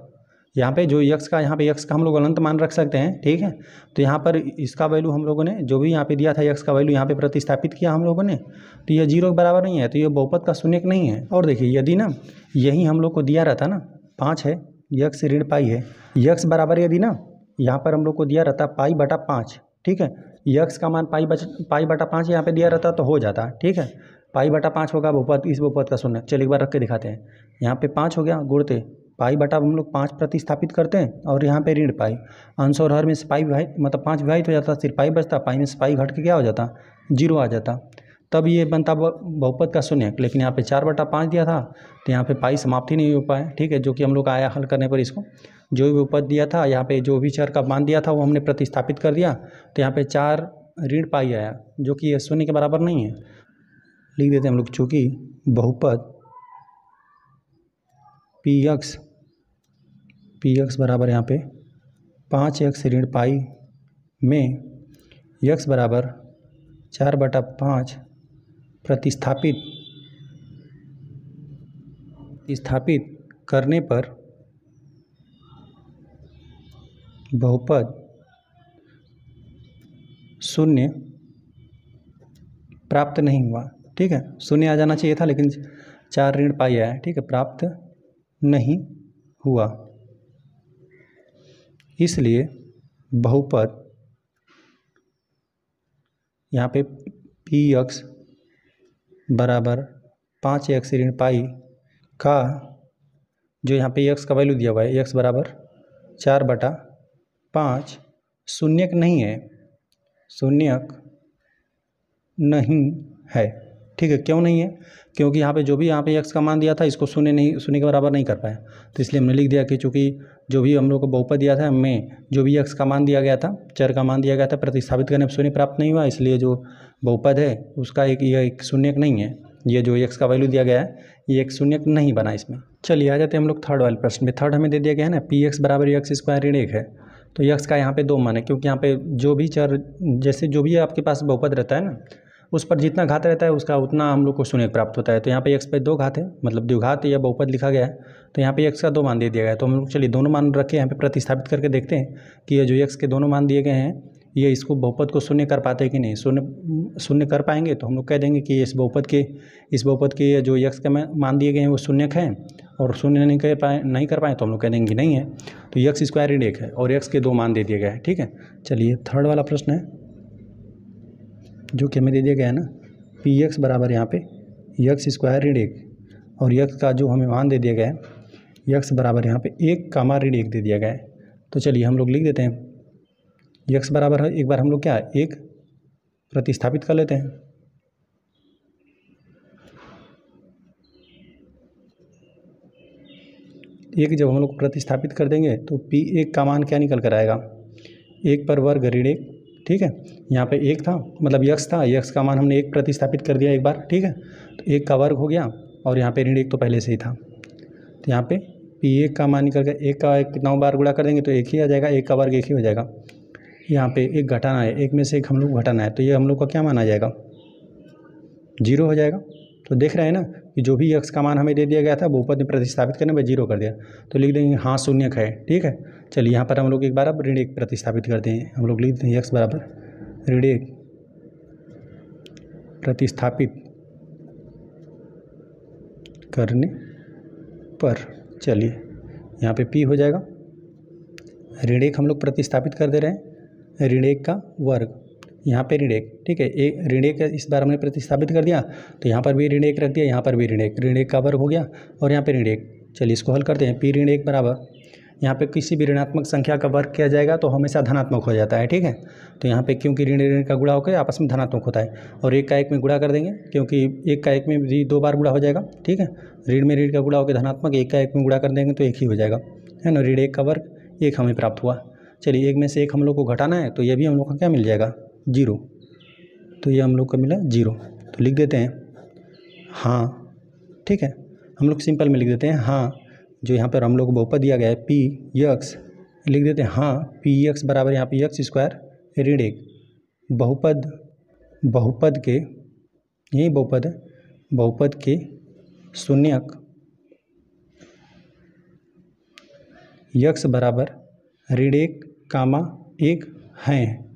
यहाँ पे जो x का, यहाँ पे x का हम लोग अनंत मान रख सकते हैं। ठीक है, तो यहाँ पर इसका वैल्यू हम लोगों ने जो भी यहाँ पे दिया था x का वैल्यू यहाँ पे प्रतिस्थापित किया हम लोगों ने, तो ये 0 के बराबर नहीं है, तो ये बहुपद का शून्यक नहीं है। और देखिए यदि ना यही हम लोग को दिया रहता ना 5 है, x ऋण पाई है, x बराबर यदि ना यहाँ पर हम लोग को दिया रहता π/5, ठीक है, x का मान π/5 यहाँ पे दिया रहता तो हो जाता। ठीक है, π/5 होगा बहुपद, इस बहुपद का शून्यक। चलिए एक बार रख के दिखाते हैं। यहाँ पे 5 हो गया, गुणते हम लोग 5 प्रतिस्थापित करते हैं और यहाँ पे ऋण पाई, अंश और हर में से पाई विभाजित, मतलब 5 विभाजित हो जाता, सिर्फ पाई बचता, पाई में से पाई घट के क्या हो जाता 0 आ जाता, तब ये बनता बहुपद का शून्यक। लेकिन यहाँ पे 4/5 दिया था तो यहाँ पे पाई समाप्ति नहीं हो पाया। ठीक है, जो कि हम लोग आया हल करने पर इसको जो भी बहुपद दिया था, यहाँ पे जो भी चर का मान दिया था वो हमने प्रतिस्थापित कर दिया तो यहाँ पे 4 ऋण पाई आया, जो कि ये शून्य के बराबर नहीं है। लिख देते हैं हम लोग, चूँकि बहुपद px बराबर यहाँ पे 5x ऋण पाई में x बराबर 4/5 प्रतिस्थापित करने पर बहुपद शून्य प्राप्त नहीं हुआ। ठीक है, शून्य आ जाना चाहिए था लेकिन 4 ऋण पाई आया है। ठीक है, प्राप्त नहीं हुआ, इसलिए बहुपद यहाँ पे px बराबर 5x ऋण पाई का जो यहाँ पे x का वैल्यू दिया हुआ है, x बराबर 4/5 शून्यक नहीं है, शून्यक नहीं है। ठीक है, क्यों नहीं है, क्योंकि यहाँ पे जो भी यहाँ पे x का मान दिया था इसको शून्य के बराबर नहीं कर पाया, तो इसलिए हमने लिख दिया कि चूँकि जो भी हम लोग को बहुपद दिया था में जो भी x का मान दिया गया था, चर का मान दिया गया था, प्रतिस्थापित करने पर शून्य प्राप्त नहीं हुआ, इसलिए जो बहुपद है उसका एक शून्यक नहीं है। ये जो x का वैल्यू दिया गया है ये एक शून्यक नहीं बना इसमें। चलिए आ जाते हैं हम लोग थर्ड वाले प्रश्न में। थर्ड हमें दे दिया गया है ना px बराबर x² ऋण 1 है, तो x का यहाँ पे 2 मान है, क्योंकि यहाँ पे जो भी चर, जैसे जो भी आपके पास बहुपद रहता है ना उस पर जितना घात रहता है उसका उतना हम लोग को शून्य प्राप्त होता है। तो यहाँ पे x पे 2 घात है, मतलब द्विघात या बहुपद लिखा गया है, तो यहाँ पे x का 2 मान दे दिया गया है। तो हम लोग चलिए दोनों मान रख के यहाँ पे प्रतिस्थापित करके देखते हैं कि ये जो x के दोनों मान दिए गए हैं ये इसको बहुपद को शून्य कर पाते हैं कि नहीं। शून्य कर पाएंगे तो हम लोग कह देंगे कि इस बहुपद के जो x के मान दिए गए हैं वो शून्यक हैं, और शून्य नहीं कर पाए तो हम लोग कह देंगे नहीं है। तो x² ऋण 1 है और x के 2 मान दे दिए गए हैं। ठीक है, चलिए थर्ड वाला प्रश्न है जो कि हमें दे दिया गया है ना px बराबर यहाँ पे x² ऋण 1 और x का जो हमें मान दे दिया गया है x बराबर यहाँ पे 1 कामा ऋण 1 दे दिया गया है। तो चलिए हम लोग लिख देते हैं x बराबर है, एक बार हम लोग क्या 1 प्रतिस्थापित कर लेते हैं। एक जब हम लोग प्रतिस्थापित कर देंगे तो p1 का मान क्या निकल कर आएगा, 1 पर वर्ग ऋण 1। ठीक है, यहाँ पे 1 था, मतलब x था, x का मान हमने 1 प्रतिस्थापित कर दिया एक बार। ठीक है, तो 1 का वर्ग हो गया और यहाँ पे ऋण 1 तो पहले से ही था, तो यहाँ पे p1 का मान निकल गया। 1 का कितना बार गुणा कर देंगे तो 1 ही आ जाएगा, 1 का वर्ग 1 ही हो जाएगा। यहाँ पे 1 घटाना है, 1 में से 1 हम लोग घटाना है, तो ये हम लोग का क्या माना जाएगा 0 हो जाएगा। तो देख रहे हैं ना कि जो भी x का मान हमें दे दिया गया था बहुपद में प्रतिस्थापित करने में 0 कर दिया, तो लिख देंगे हाँ शून्यक है। ठीक है, चलिए यहाँ पर हम लोग एक बार अब ऋण 1 प्रतिस्थापित करते हैं। हम लोग लिख देते हैं x बराबर ऋण 1 प्रतिस्थापित करने पर, चलिए यहाँ पे p हो जाएगा, ऋण 1 हम लोग प्रतिस्थापित कर दे रहे हैं, ऋण 1 का वर्ग, यहाँ पे ऋण 1। ठीक है, एक ऋण 1 इस बार हमने प्रतिस्थापित कर दिया, तो यहाँ पर भी ऋण 1 रख दिया, यहाँ पर भी ऋण 1 का वर्ग हो गया और यहाँ पे ऋण 1। चलिए इसको हल करते हैं। p ऋण 1 बराबर, यहाँ पे किसी भी ऋणात्मक संख्या का वर्ग किया जाएगा तो हमेशा धनात्मक हो जाता है। ठीक है, तो यहाँ पे क्योंकि ऋण ऋण का गुणा होकर आपस में धनात्मक होता है, और 1 का 1 में गुणा कर देंगे, क्योंकि 1 का 1 में भी 2 बार गुणा हो जाएगा। ठीक है, ऋण में ऋण का गुणा होकर धनात्मक, 1 का 1 में गुणा कर देंगे तो 1 ही हो जाएगा, है ना। ऋण 1 का वर्ग 1 हमें प्राप्त हुआ। चलिए 1 में से 1 हम लोग को घटाना है, तो ये भी हम लोग का क्या मिल जाएगा 0, तो ये हम लोग को मिला 0, तो लिख देते हैं हाँ। ठीक है, हम लोग सिंपल में लिख देते हैं हाँ, जो यहाँ पर हम लोग को बहुपद दिया गया है पी यक्स, लिख देते हैं हाँ पी यक्स बराबर यहाँ पे यक्स स्क्वायर ऋण 1 बहुपद के, यही बहुपद है, बहुपद के शून्यक यक्स बराबर ऋण 1 कामा 1 हैं।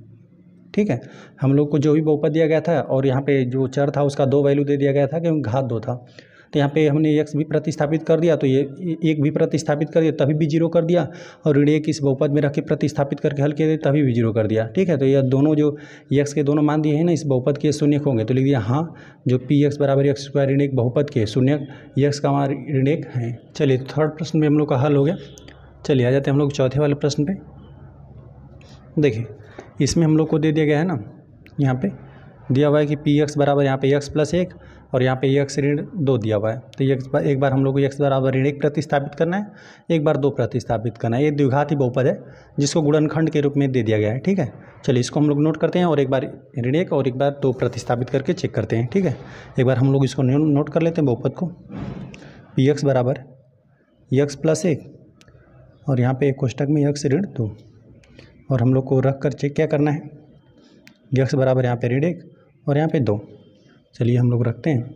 ठीक है, हम लोग को जो भी बहुपद दिया गया था और यहाँ पे जो चर था उसका 2 वैल्यू दे दिया गया था, क्योंकि घात 2 था, तो यहाँ पे हमने x भी प्रतिस्थापित कर दिया, तो ये 1 भी प्रतिस्थापित कर दिया तभी भी 0 कर दिया, और ऋण 1 इस बहुपद में रख के प्रतिस्थापित करके हल किए तभी भी 0 कर दिया। ठीक है, तो ये दोनों जो x के दोनों मान दिए हैं ना इस बहुपद के शून्यक होंगे, तो लिख दिया हाँ जो पी एक्स बराबर एक्स स्क्वायर ऋण 1 बहुपद के शून्यक x का मान ऋण 1 है। चलिए थर्ड प्रश्न में हम लोग का हल हो गया। चलिए आ जाते हैं हम लोग चौथे वाले प्रश्न पे। देखिए इसमें हम लोग को दे दिया गया है ना, यहाँ पे दिया हुआ है कि पी एक्स बराबर यहाँ पे x प्लस 1 और यहाँ पे x ऋण 2 दिया हुआ है, तो एक बार हम लोग को x बराबर ऋण 1 प्रतिस्थापित करना है, एक बार 2 प्रतिस्थापित करना है। ये द्विघाती बहुपद है जिसको गुणनखंड के रूप में दे दिया गया है। ठीक है, चलिए इसको हम लोग नोट करते हैं और एक बार ऋण 1 और एक बार 2 प्रतिस्थापित करके चेक करते हैं। ठीक है, एक बार हम लोग इसको नोट कर लेते हैं बहुपद को, पी एक्स बराबर x प्लस 1 और यहाँ पे एक कोष्टक में x ऋण 2, और हम लोग को रख कर चेक क्या करना है, x बराबर यहाँ पे ऋण 1 और यहाँ पे 2। चलिए हम लोग रखते हैं,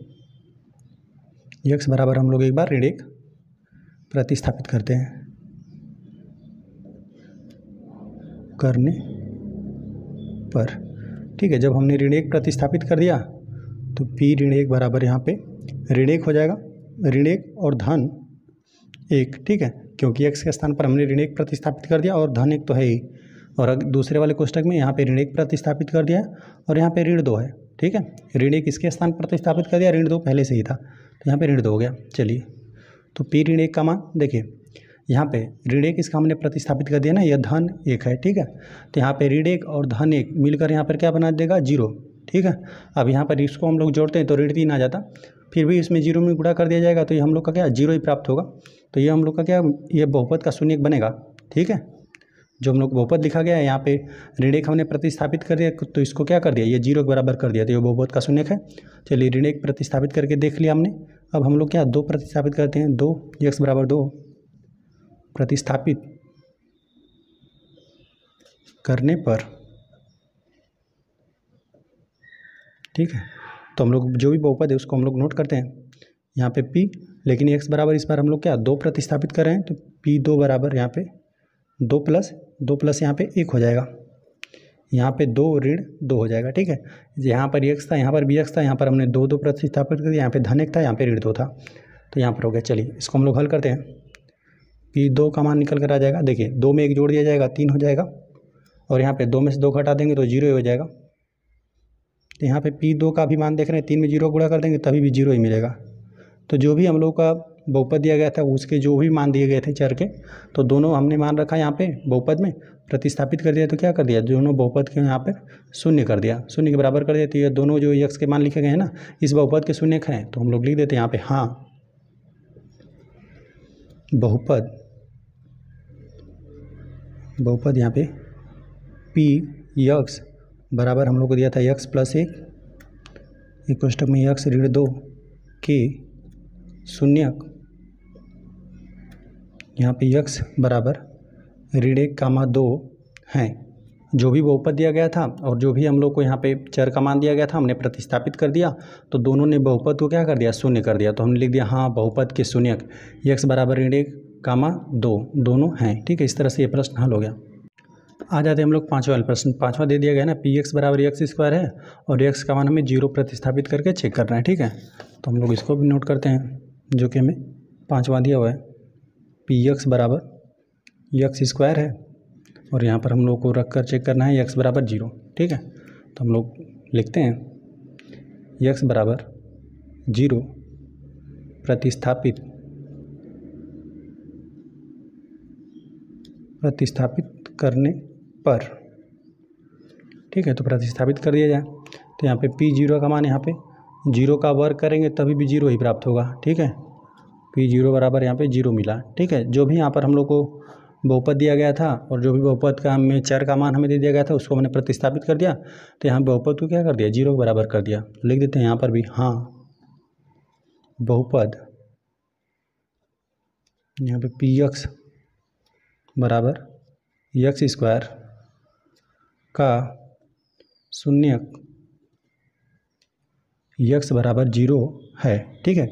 x बराबर हम लोग एक बार ऋण 1 प्रतिस्थापित करते हैं करने पर। ठीक है, जब हमने ऋण 1 प्रतिस्थापित कर दिया तो p ऋण 1 बराबर यहाँ पे ऋण 1 हो जाएगा, ऋण 1 और धन 1। ठीक है, क्योंकि x के स्थान पर हमने ऋण 1 प्रतिस्थापित कर दिया और धन 1 तो है ही, और दूसरे वाले कोष्टक में यहाँ पे ऋण 1 प्रतिस्थापित कर दिया और यहाँ पे ऋण 2 है। ठीक है, ऋण 1 इसके स्थान पर प्रतिस्थापित कर दिया, ऋण 2 पहले से ही था, तो यहाँ पे ऋण 2 हो गया। चलिए तो p ऋण 1 का मान देखिए, यहाँ पे ऋण 1 इसका हमने प्रतिस्थापित कर दिया ना, यह धन 1 है। ठीक है, तो यहाँ पे ऋण 1 और धन 1 मिलकर यहाँ पर क्या बना देगा 0। ठीक है, अब यहाँ पर इसको हम लोग जोड़ते हैं तो ऋण 3 आ जाता, फिर भी इसमें 0 में गुणा कर दिया जाएगा, तो ये हम लोग का क्या 0 ही प्राप्त होगा, तो ये हम लोग का क्या ये बहुपद का शून्यक बनेगा। ठीक है, जो हम लोग बहुपद लिखा गया है यहाँ पे ऋण 1 हमने प्रतिस्थापित कर दिया, तो इसको क्या कर दिया ये 0 के बराबर कर दिया, तो ये बहुपद का शून्यक है। चलिए ऋण 1 प्रतिस्थापित करके देख लिया हमने, अब हम लोग क्या 2 प्रतिस्थापित करते हैं, 2 x बराबर 2 प्रतिस्थापित करने पर। ठीक है, तो हम लोग जो भी बहुपद है उसको हम लोग नोट करते हैं यहाँ पे p, लेकिन x बराबर इस बार हम लोग क्या 2 प्रतिस्थापित कर रहे हैं, तो p2 बराबर यहाँ पे 2 प्लस यहाँ पे 1 हो जाएगा, यहाँ पे 2 ऋण 2 हो जाएगा। ठीक है, यहाँ पर x था, यहाँ पर भी x था, यहाँ पर हमने 2 प्रतिस्थापित कर दिया, यहाँ पे धन 1 था, यहाँ पे ऋण 2 था, तो यहाँ पर हो गया। चलिए इसको हम लोग हल करते हैं, p2 का मान निकल कर आ जाएगा। देखिए 2 में 1 जोड़ दिया जाएगा 3 हो जाएगा, और यहाँ पे 2 में से 2 घटा देंगे तो 0 हो जाएगा। तो यहाँ पे p2 का भी मान देख रहे हैं, 3 में 0 गुणा कर देंगे तभी भी 0 ही मिलेगा। तो जो भी हम लोग का बहुपद दिया गया था उसके जो भी मान दिए गए थे चर के, तो दोनों हमने मान रखा यहाँ पे बहुपद में प्रतिस्थापित कर दिया, तो क्या कर दिया दोनों बहुपद के यहाँ पे शून्य कर दिया, शून्य के बराबर कर दिया। तो ये दोनों जो x के मान लिखे गए हैं ना इस बहुपद के शून्य हैं, तो हम लोग लिख देते हैं यहाँ पे हाँ बहुपद यहाँ पे p x बराबर हम लोग को दिया था x प्लस 1 कोष्टक में x ऋण 2 के शून्यक, यहाँ पे x बराबर ऋण 1 कामा 2 हैं, जो भी बहुपद दिया गया था और जो भी हम लोग को यहाँ पे चर का मान दिया गया था हमने प्रतिस्थापित कर दिया, तो दोनों ने बहुपद को क्या कर दिया, शून्य कर दिया। तो हमने लिख दिया हाँ बहुपद के शून्यक x बराबर ऋण 1, 2 दोनों हैं। ठीक है, इस तरह से ये प्रश्न हल हो गया। आ जाते हैं हम लोग पाँचवा वाले प्रश्न। पाँचवा दे दिया गया ना, पी एक्स बराबर एक्स स्क्वायर है और एक्स का मान हमें 0 प्रतिस्थापित करके चेक करना है। ठीक है, तो हम लोग इसको भी नोट करते हैं, जो कि हमें पाँचवा दिया हुआ है। पी एक्स बराबर एक्स स्क्वायर है और यहाँ पर हम लोग को रख कर चेक करना है एक्स बराबर 0। ठीक है, तो हम लोग लिखते हैं एक्स बराबर 0 प्रतिस्थापित करने पर। ठीक है, तो प्रतिस्थापित कर दिया जाए तो यहाँ पे P0 का मान, यहाँ पे 0 का वर्ग करेंगे तभी भी 0 ही प्राप्त होगा। ठीक है, P0 बराबर यहाँ पे 0 मिला। ठीक है, जो भी यहाँ पर हम लोग को बहुपद दिया गया था और जो भी बहुपद का हमें चर का मान हमें दे दिया गया था उसको हमने प्रतिस्थापित कर दिया, तो यहाँ बहुपद को क्या कर दिया, 0 के बराबर कर दिया। लिख देते हैं यहाँ पर भी हाँ बहुपद यहाँ पे पी एक्स बराबर एक्स स्क्वायर का शून्यक x बराबर 0 है। ठीक है,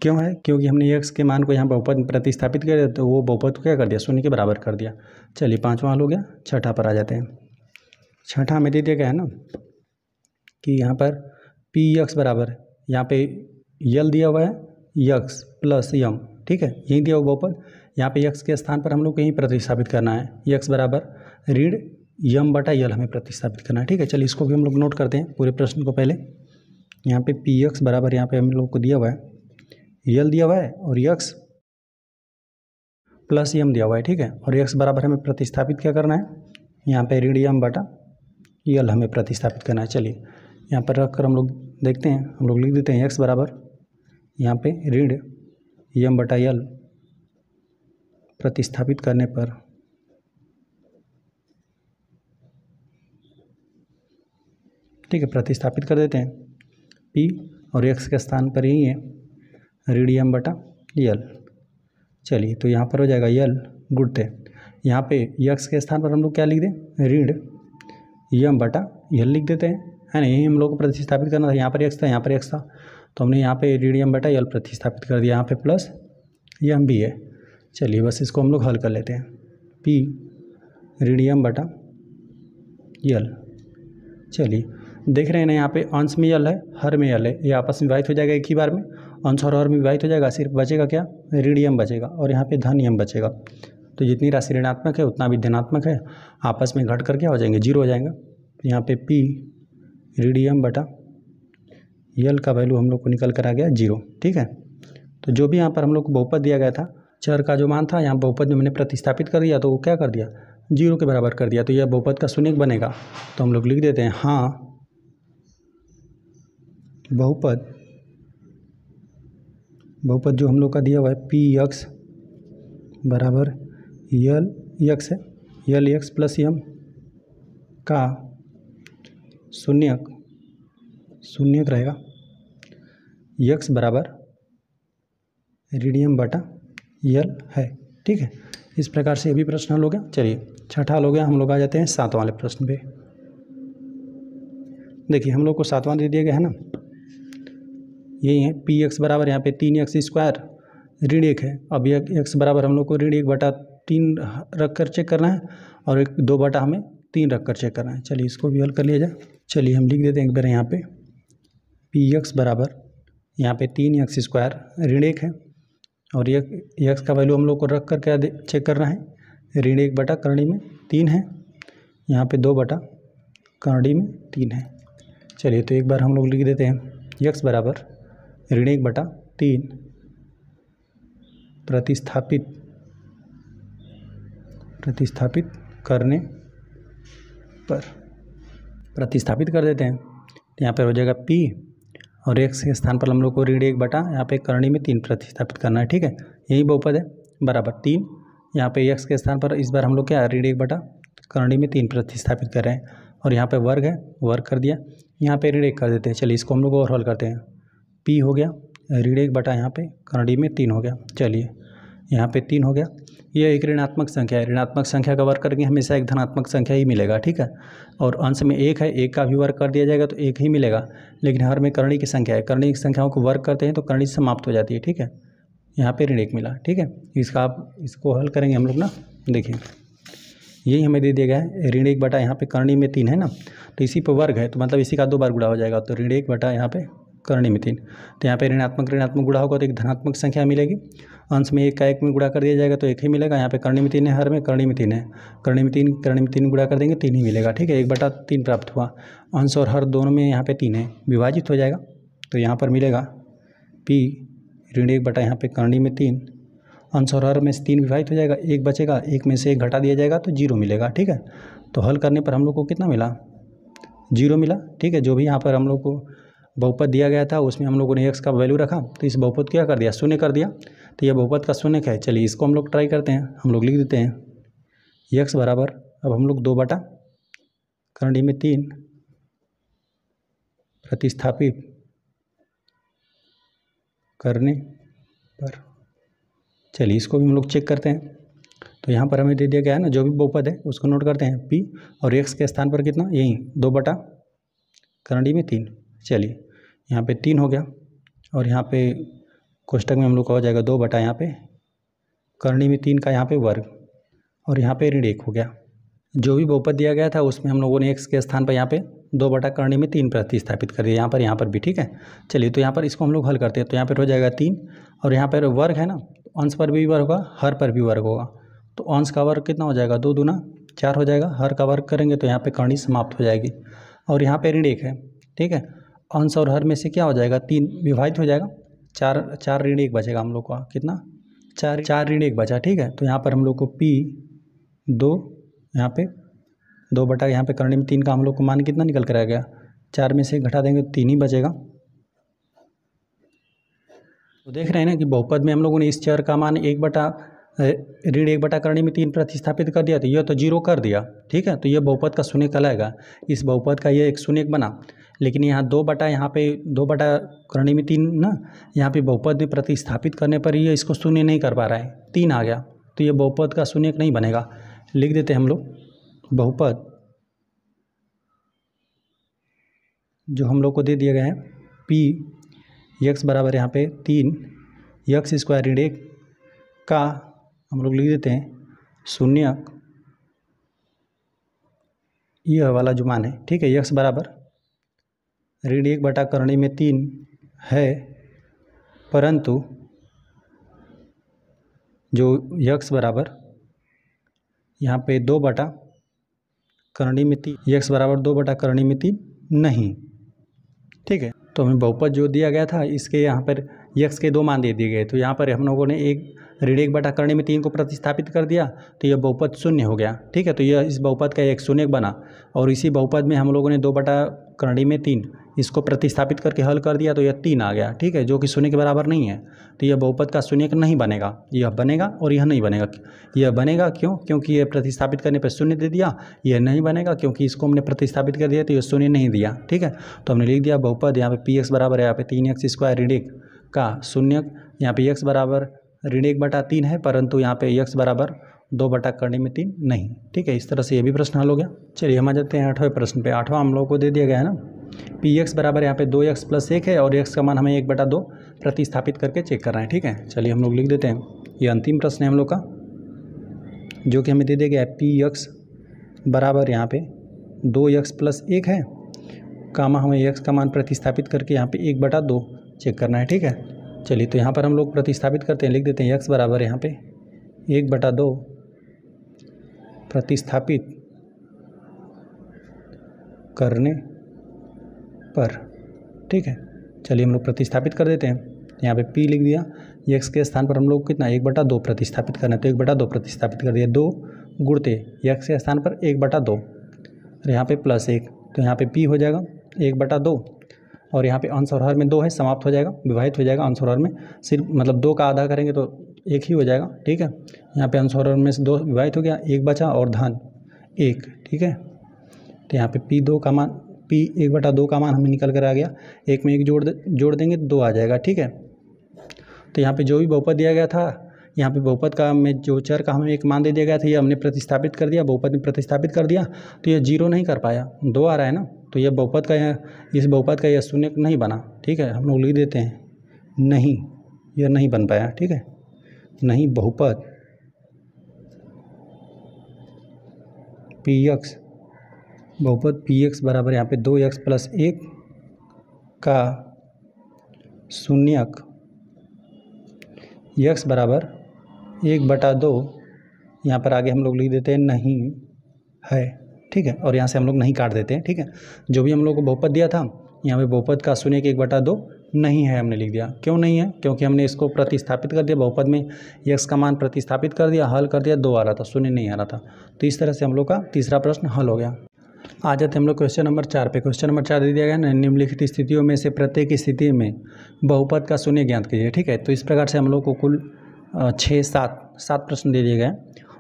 क्यों है, क्योंकि हमने x के मान को यहाँ बहुपद में प्रतिस्थापित कर दिया, तो वो बहुपद को क्या कर दिया, शून्य के बराबर कर दिया। चलिए पाँचवा हल हो गया। छठा पर आ जाते हैं। छठा हमें दे दिया गया है ना कि यहाँ पर पी एक्स बराबर, यहाँ पे यल दिया हुआ है x प्लस यम। ठीक है, यही दिया हुआ बहुपद, यहाँ पे x के स्थान पर हम लोग को यहीं प्रतिस्थापित करना है। x बराबर ऋण यम बटा यल हमें प्रतिस्थापित करना है। ठीक है, चलिए इसको भी हम लोग नोट करते हैं पूरे प्रश्न को। पहले यहाँ पे पी एक्स बराबर, यहाँ पे हम लोग को दिया हुआ है यल दिया हुआ है और x प्लस यम दिया हुआ है। ठीक है, और x बराबर हमें प्रतिस्थापित क्या करना है, यहाँ पे ऋण यम बटा यल हमें प्रतिस्थापित करना है। चलिए यहाँ पर रख कर हम लोग देखते हैं, हम लोग लिख देते हैं x बराबर यहाँ पे ऋण यम बटा यल प्रतिस्थापित करने पर ठीक है, प्रतिस्थापित कर देते हैं। p और x के स्थान पर यही है ऋण यम बटा यल। चलिए तो यहाँ पर हो जाएगा यल गुणते, यहाँ पे x के स्थान पर हम लोग क्या लिख दें, ऋण यम बटा यल लिख देते हैं, है ना। यही हम लोग को प्रतिस्थापित करना था, यहाँ पर x था, यहाँ पर x था, तो हमने यहाँ पे ऋण यम बटा यल प्रतिस्थापित कर दिया। यहाँ पे प्लस यम भी है। चलिए बस इसको हम लोग हल कर लेते हैं। p ऋण यम बटा यल। चलिए देख रहे हैं ना, यहाँ पे अंश में यल है, हर में यल है, ये आपस में विभाजित हो जाएगा एक ही बार में, अंश और हर में विभाजित हो जाएगा, सिर्फ बचेगा क्या, ऋण यम बचेगा और यहाँ पे धन यम बचेगा। तो जितनी राशि ऋणात्मक है उतना भी धनात्मक है, आपस में घट कर क्या हो जाएंगे, 0 हो जाएगा। तो यहाँ पे p ऋण यम बटा यल का वैल्यू हम लोग को निकल कर आ गया 0। ठीक है, तो जो भी यहाँ पर हम लोग को बहुपद दिया गया था, चर का जो मान था, यहाँ बहुपद में मैंने प्रतिस्थापित कर दिया तो वो क्या कर दिया, 0 के बराबर कर दिया। तो यह बहुपद का शून्यक बनेगा। तो हम लोग लिख देते हैं हाँ बहुपद जो हम लोग का दिया हुआ है पी एक्स बराबर यल एक्स है, यल एक्स प्लस यम का शून्यक रहेगा एक्स बराबर ऋण यम बटा यल है। ठीक है, इस प्रकार से अभी प्रश्न हल हो गया। चलिए छठा हल हो गया, हम लोग आ जाते हैं सातवां वाले प्रश्न पे। देखिए हम लोग को सातवां दे दिया गया है ना, यही है पी एक्स बराबर यहाँ पे 3x स्क्वायर ऋण 1 है। अब यह x बराबर हम लोग को ऋण 1 बटा 3 रख कर चेक करना है और 2 बटा हमें 3 रख कर चेक करना है। चलिए इसको भी हल कर लिया जाए। चलिए हम लिख देते हैं एक बार यहाँ पे पी एक्स बराबर यहाँ पे 3x स्क्वायर ऋण 1 है और ये x का वैल्यू हम लोग को रख कर क्या चेक करना है, ऋण 1 बटा करणी में 3 है, यहाँ पे 2 बटा करणी में 3 है। चलिए तो एक बार हम लोग लिख देते हैं x बराबर ऋण 1 बटा 3 प्रतिस्थापित करने पर प्रतिस्थापित कर देते हैं। तो यहाँ पर हो जाएगा p और x के स्थान पर हम लोग को ऋण 1 बटा यहाँ पे करणी में 3 प्रतिस्थापित करना है। ठीक है, यही बहुपद है बराबर 3, यहाँ पे x के स्थान पर इस बार हम लोग क्या ऋण 1 बटा करणी में 3 प्रतिस्थापित कर रहे हैं और यहाँ पे वर्ग है, वर्ग कर दिया, यहाँ पे ऋण 1 कर देते हैं। चलिए इसको हम लोग और हल करते हैं। p हो गया ऋण 1 बटा यहाँ पे करणी में 3 हो गया। चलिए यहाँ पे 3 हो गया। ये एक ऋणात्मक संख्या है, ऋणात्मक संख्या का वर्ग करके हमेशा एक धनात्मक संख्या ही मिलेगा, ठीक है। और अंश में 1 है, 1 का भी वर्ग कर दिया जाएगा तो 1 ही मिलेगा। लेकिन हर में कर्णी की संख्या है, कर्णी की संख्याओं को वर्ग करते हैं तो कर्णी समाप्त हो जाती है, ठीक है। यहाँ पे ऋण 1 मिला, ठीक है। इसका आप इसको हल करेंगे हम लोग ना, देखिए यही हमें दे दिया गया है ऋण 1 बटा यहाँ पे कर्णी में 3 है ना, तो इसी पर वर्ग है तो मतलब इसी का 2 बार गुणा हो जाएगा, तो ऋण 1 बटा यहाँ पे कर्णी में 3। तो यहाँ पे ऋणात्मक ऋणात्मक गुणा होगा तो एक धनात्मक संख्या मिलेगी। अंश में 1 का 1 में गुणा कर दिया जाएगा तो 1 ही मिलेगा। यहाँ पे कर्णी में 3 है, हर में कर्णी में 3 है, कर्णी में 3 गुणा कर देंगे 3 ही मिलेगा, ठीक है। 1/3 प्राप्त हुआ। अंश और हर दोनों में यहाँ पे 3 है, विभाजित हो जाएगा तो यहाँ पर मिलेगा p ऋण 1 बटा यहाँ पे कर्णी में 3, अंश और हर में से 3 विभाजित हो जाएगा, 1 बचेगा, 1 में से 1 घटा दिया जाएगा तो 0 मिलेगा, ठीक है। तो हल करने पर हम लोग को कितना मिला, 0 मिला, ठीक है। जो भी यहाँ पर हम लोग को बहुपद दिया गया था उसमें हम लोगों ने x का वैल्यू रखा तो इस बहुपद क्या कर दिया, शून्य कर दिया, तो यह बहुपद का शून्य है। चलिए इसको हम लोग ट्राई करते हैं, हम लोग लिख देते हैं x बराबर, अब हम लोग 2 बटा कर्णी में 3 प्रतिस्थापित करने पर, चलिए इसको भी हम लोग चेक करते हैं। तो यहाँ पर हमें दे दिया गया है ना, जो भी बहुपद है उसको नोट करते हैं p और x के स्थान पर कितना, यही 2 बटा कर्णी में 3। चलिए यहाँ पे 3 हो गया और यहाँ पे कोष्टक में हम लोग का हो जाएगा 2 बटा यहाँ पे कर्णी में 3 का यहाँ पे वर्ग, और यहाँ पे ऋण 1 हो गया। जो भी बहुपद दिया गया था उसमें हम लोगों ने x के स्थान पर यहाँ पे 2 बटा कर्णी में 3 प्रतिस्थापित कर दिया, यहाँ पर भी, ठीक है। चलिए तो यहाँ पर इसको हम लोग हल करते हैं, तो यहाँ पर हो जाएगा 3 और यहाँ पर वर्ग है ना, अंश पर भी वर्ग होगा, हर पर भी वर्ग होगा, तो अंश का वर्ग कितना हो जाएगा, 2 दूना 4 हो जाएगा, हर का वर्ग करेंगे तो यहाँ पे कर्णी समाप्त हो जाएगी। और यहाँ पे ऋण 1 है, ठीक है। अंश और हर में से क्या हो जाएगा, 3 विभाजित हो जाएगा, 4 ऋण 1 बचेगा हम लोग का, कितना 4 ऋण 1 बचा, ठीक है। तो यहाँ पर हम लोग को p 2 यहाँ पे 2 बटा यहाँ पे कर्णी में 3 का हम लोग को मान कितना निकल कर आ गया, 4 में से घटा देंगे तो 3 ही बचेगा। तो देख रहे हैं ना कि बहुपद में हम लोगों ने इस चर का मान ऋण 1 बटा कर्णी में 3 प्रतिस्थापित कर दिया, तो यह तो 0 कर दिया, ठीक है। तो यह बहुपद का शून्य कहलाएगा, इस बहुपद का यह एक शून्य बना। लेकिन यहाँ 2 बटा यहाँ पे 2 बटा कर्णी में 3 ना, यहाँ पे बहुपद में प्रतिस्थापित करने पर ये इसको शून्य नहीं कर पा रहा है, 3 आ गया, तो ये बहुपद का शून्य नहीं बनेगा। लिख देते हैं हम लोग बहुपद जो हम लोग को दे दिया गया है p x बराबर यहाँ पे 3 x स्क्वायर ऋण 1 का हम लोग लिख देते हैं शून्य, यह वाला जो मान है, ठीक है। x बराबर ऋण 1 बटा कर्णी में 3 है, परंतु जो x बराबर यहाँ पे 2 बटा कर्णी में 3, x बराबर 2 बटा कर्णी में 3 नहीं, ठीक है। तो हमें बहुपद जो दिया गया था इसके यहाँ पर x के 2 मान दे दिए गए, तो यहाँ पर हम लोगों ने ऋण 1 बटा कर्णी में 3 को प्रतिस्थापित कर दिया तो यह बहुपद शून्य हो गया, ठीक है। तो यह इस बहुपद का एक शून्य बना, और इसी बहुपद में हम लोगों ने 2 बटा कर्णी में 3 इसको प्रतिस्थापित करके हल कर दिया तो यह 3 आ गया, ठीक है, जो कि शून्य के बराबर नहीं है। तो यह बहुपद का शून्य नहीं बनेगा, यह बनेगा और यह नहीं बनेगा। यह बनेगा क्यों, क्योंकि यह प्रतिस्थापित करने पर शून्य दे दिया। यह नहीं बनेगा क्योंकि इसको हमने प्रतिस्थापित कर दिया तो यह शून्य नहीं दिया, ठीक है। तो हमने लिख दिया बहुपद यहाँ पे px बराबर है यहाँ पे 3x स्क्वायर ऋण 1 का शून्य, यहाँ पे x बराबर ऋण 1 बटा 3 है, परंतु यहाँ पे x बराबर 2 बटा कर्णी में 3 नहीं, ठीक है। इस तरह से ये भी प्रश्न हल हो गया। चलिए हम आ जाते हैं 8वें प्रश्न पे। 8वां हम लोग को दे दिया गया है ना, px बराबर यहाँ पे 2x प्लस 1 है और x का मान हमें 1 बटा 2 प्रतिस्थापित करके चेक करना है, ठीक है। चलिए हम लोग लिख देते हैं, ये अंतिम प्रश्न है हम लोग का, जो कि हमें दे दिया गया है px बराबर यहाँ पे 2x प्लस 1 है, कामा हमें x का मान प्रतिस्थापित करके यहाँ पे 1 बटा 2 चेक करना है, ठीक है। चलिए तो यहाँ पर हम लोग प्रतिस्थापित करते हैं, लिख देते हैं x बराबर यहाँ पे 1 बटा 2 प्रतिस्थापित करने पर, ठीक है। चलिए हम लोग प्रतिस्थापित कर देते हैं, यहाँ पे p लिख दिया, x के स्थान पर हम लोग कितना 1 बटा 2 प्रतिस्थापित करना है, तो 1 बटा 2 प्रतिस्थापित कर दिया, 2 गुणते x के स्थान पर 1 बटा 2 और यहाँ पे प्लस 1, तो यहाँ पे p हो जाएगा 1 बटा 2 और यहाँ पे अंश और हर में 2 है, समाप्त हो जाएगा, विभाजित हो जाएगा। अंश और हर में सिर्फ मतलब 2 का आधा करेंगे तो 1 ही हो जाएगा, ठीक है। यहाँ पे अंश और हर में से 2 विभाजित हो गया, 1 बचा और धन 1, ठीक है। तो यहाँ पे p 1 बटा 2 का मान हमें निकल कर आ गया, 1 में 1 जोड़ देंगे तो 2 आ जाएगा, ठीक है। तो यहाँ पे जो भी बहुपद दिया गया था यहाँ पे बहुपद का में जो चर का हमें एक मान दे दिया गया था, ये हमने प्रतिस्थापित कर दिया, बहुपद में प्रतिस्थापित कर दिया, तो ये 0 नहीं कर पाया, 2 आ रहा है ना, तो ये बहुपद का इस बहुपद का यह शून्य नहीं बना। ठीक है, हम लोग लिख देते हैं नहीं, यह नहीं बन पाया। ठीक है, नहीं बहुपद px, बहुपद px बराबर यहाँ पे 2x + 1 का शून्यक x बराबर 1/2, यहाँ पर आगे हम लोग लिख देते हैं नहीं है। ठीक है, और यहाँ से हम लोग नहीं काट देते हैं। ठीक है, जो भी हम लोग को बहुपद दिया था, यहाँ पे बहुपद का शून्यक 1/2 नहीं है हमने लिख दिया। क्यों नहीं है? क्योंकि हमने इसको प्रतिस्थापित कर दिया, बहुपद में x का मान प्रतिस्थापित कर दिया, हल कर दिया, 2 आ रहा था, शून्य नहीं आ रहा था। तो इस तरह से हम लोग का तीसरा प्रश्न हल हो गया। आ जाते हम लोग क्वेश्चन नंबर 4 पे। क्वेश्चन नंबर 4 दे दिया गया ना, निम्नलिखित स्थितियों में से प्रत्येक स्थिति में बहुपद का शून्य ज्ञात कीजिए। ठीक है, तो इस प्रकार से हम लोग को कुल 7 प्रश्न दे दिए गए।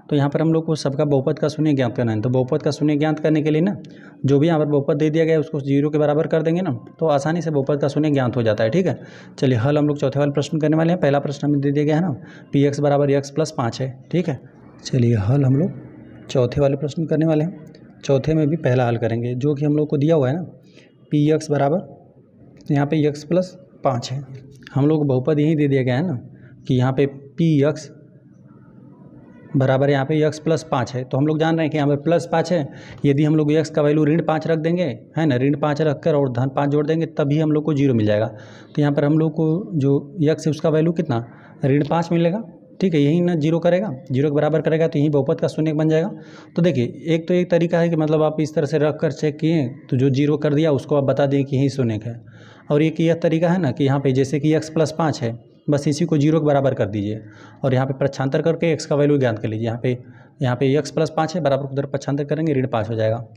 तो यहाँ पर हम लोग को सबका बहुपद का शून्य ज्ञात करना है। तो बहुपद का शून्य ज्ञात करने के लिए ना, जो भी यहाँ पर बहुपद दे दिया गया है उसको 0 के बराबर कर देंगे ना, तो आसानी से बहुपद का शून्य ज्ञात हो जाता है। ठीक है, चलिए हल हम लोग चौथे वाले प्रश्न करने वाले हैं। पहला प्रश्न हमें दे दिया गया है ना, px बराबर x + 5 है। ठीक है, चलिए हल हम लोग चौथे वाले प्रश्न करने वाले हैं। चौथे में भी पहला हल करेंगे, जो कि हम लोग को दिया हुआ है ना, px बराबर यहाँ पे x + 5 है। हम लोग को बहुपद यही दे दिया गया है ना कि यहाँ पे px बराबर यहाँ पे x + 5 है। तो हम लोग जान रहे हैं कि यहाँ पे +5 है। यदि हम लोग x का वैल्यू -5 रख देंगे, है ना, -5 रख कर और -5 जोड़ देंगे, तभी हम लोग को 0 मिल जाएगा। तो यहाँ पर हम लोग को जो x है उसका वैल्यू कितना, -5 मिलेगा। ठीक है, यही ना 0 करेगा, 0 के बराबर करेगा, तो यही बहुपद का शून्य बन जाएगा। तो देखिए, एक तरीका है कि मतलब आप इस तरह से रख कर चेक किए, तो जो 0 कर दिया उसको आप बता दें कि यही शून्य है। और एक यह तरीका है ना कि यहाँ पे जैसे कि x + 5 है, बस इसी को 0 के बराबर कर दीजिए और यहाँ पे प्रक्षांतर करके x का वैल्यू ज्ञात कर लीजिए। यहाँ पे x + 5 है, बराबर उधर प्रक्षांतर करेंगे, -5 हो जाएगा।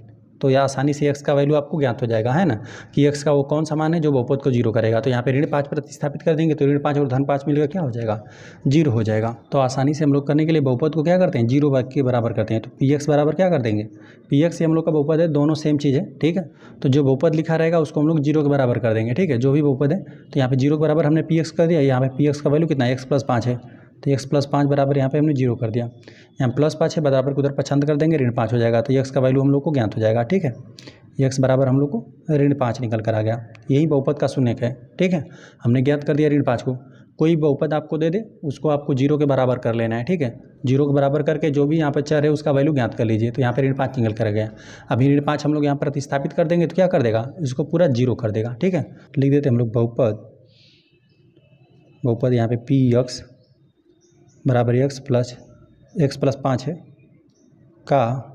तो यह आसानी से x का वैल्यू आपको ज्ञात हो जाएगा, है ना, कि x का वो कौन सा मान है जो बहुपद को 0 करेगा। तो यहाँ पे -5 प्रतिस्थापित कर देंगे, तो -5 और -5 मिलकर क्या हो जाएगा, 0 हो जाएगा। तो आसानी से हम लोग करने के लिए बहुपद को क्या करते हैं, 0 के बराबर करते हैं। तो px बराबर क्या कर देंगे, px से हम लोग का बहुपद है, दोनों सेम चीज़ है। ठीक है, तो जो बहुपद लिखा रहेगा उसको हम लोग 0 के बराबर कर देंगे। ठीक है, जो भी बहुपद है, तो यहाँ पे 0 के बराबर हमने px कर दिया। यहाँ पे px का वैल्यू कितना है, x + 5 है, तो x + 5 बराबर यहाँ पे हमने 0 कर दिया। यहाँ +5 है, बराबर को उधर पछंद कर देंगे, -5 हो जाएगा। तो x का वैल्यू हम लोग को ज्ञात हो जाएगा। ठीक है, x बराबर हम लोग को -5 निकल कर आ गया। यही बहुपद का शून्य है। ठीक है, हमने ज्ञात कर दिया -5 को। कोई बहुपद आपको दे दे, उसको आपको 0 के बराबर कर लेना है। ठीक है, 0 के बराबर करके जो भी यहाँ पर चर है उसका वैल्यू ज्ञात कर लीजिए। तो यहाँ पे -5 निकल कर गया। अभी -5 हम लोग यहाँ प्रतिस्थापित कर देंगे तो क्या कर देगा, इसको पूरा 0 कर देगा। ठीक है, लिख देते हम लोग बहुपद यहाँ पे px बराबर x + 5 है का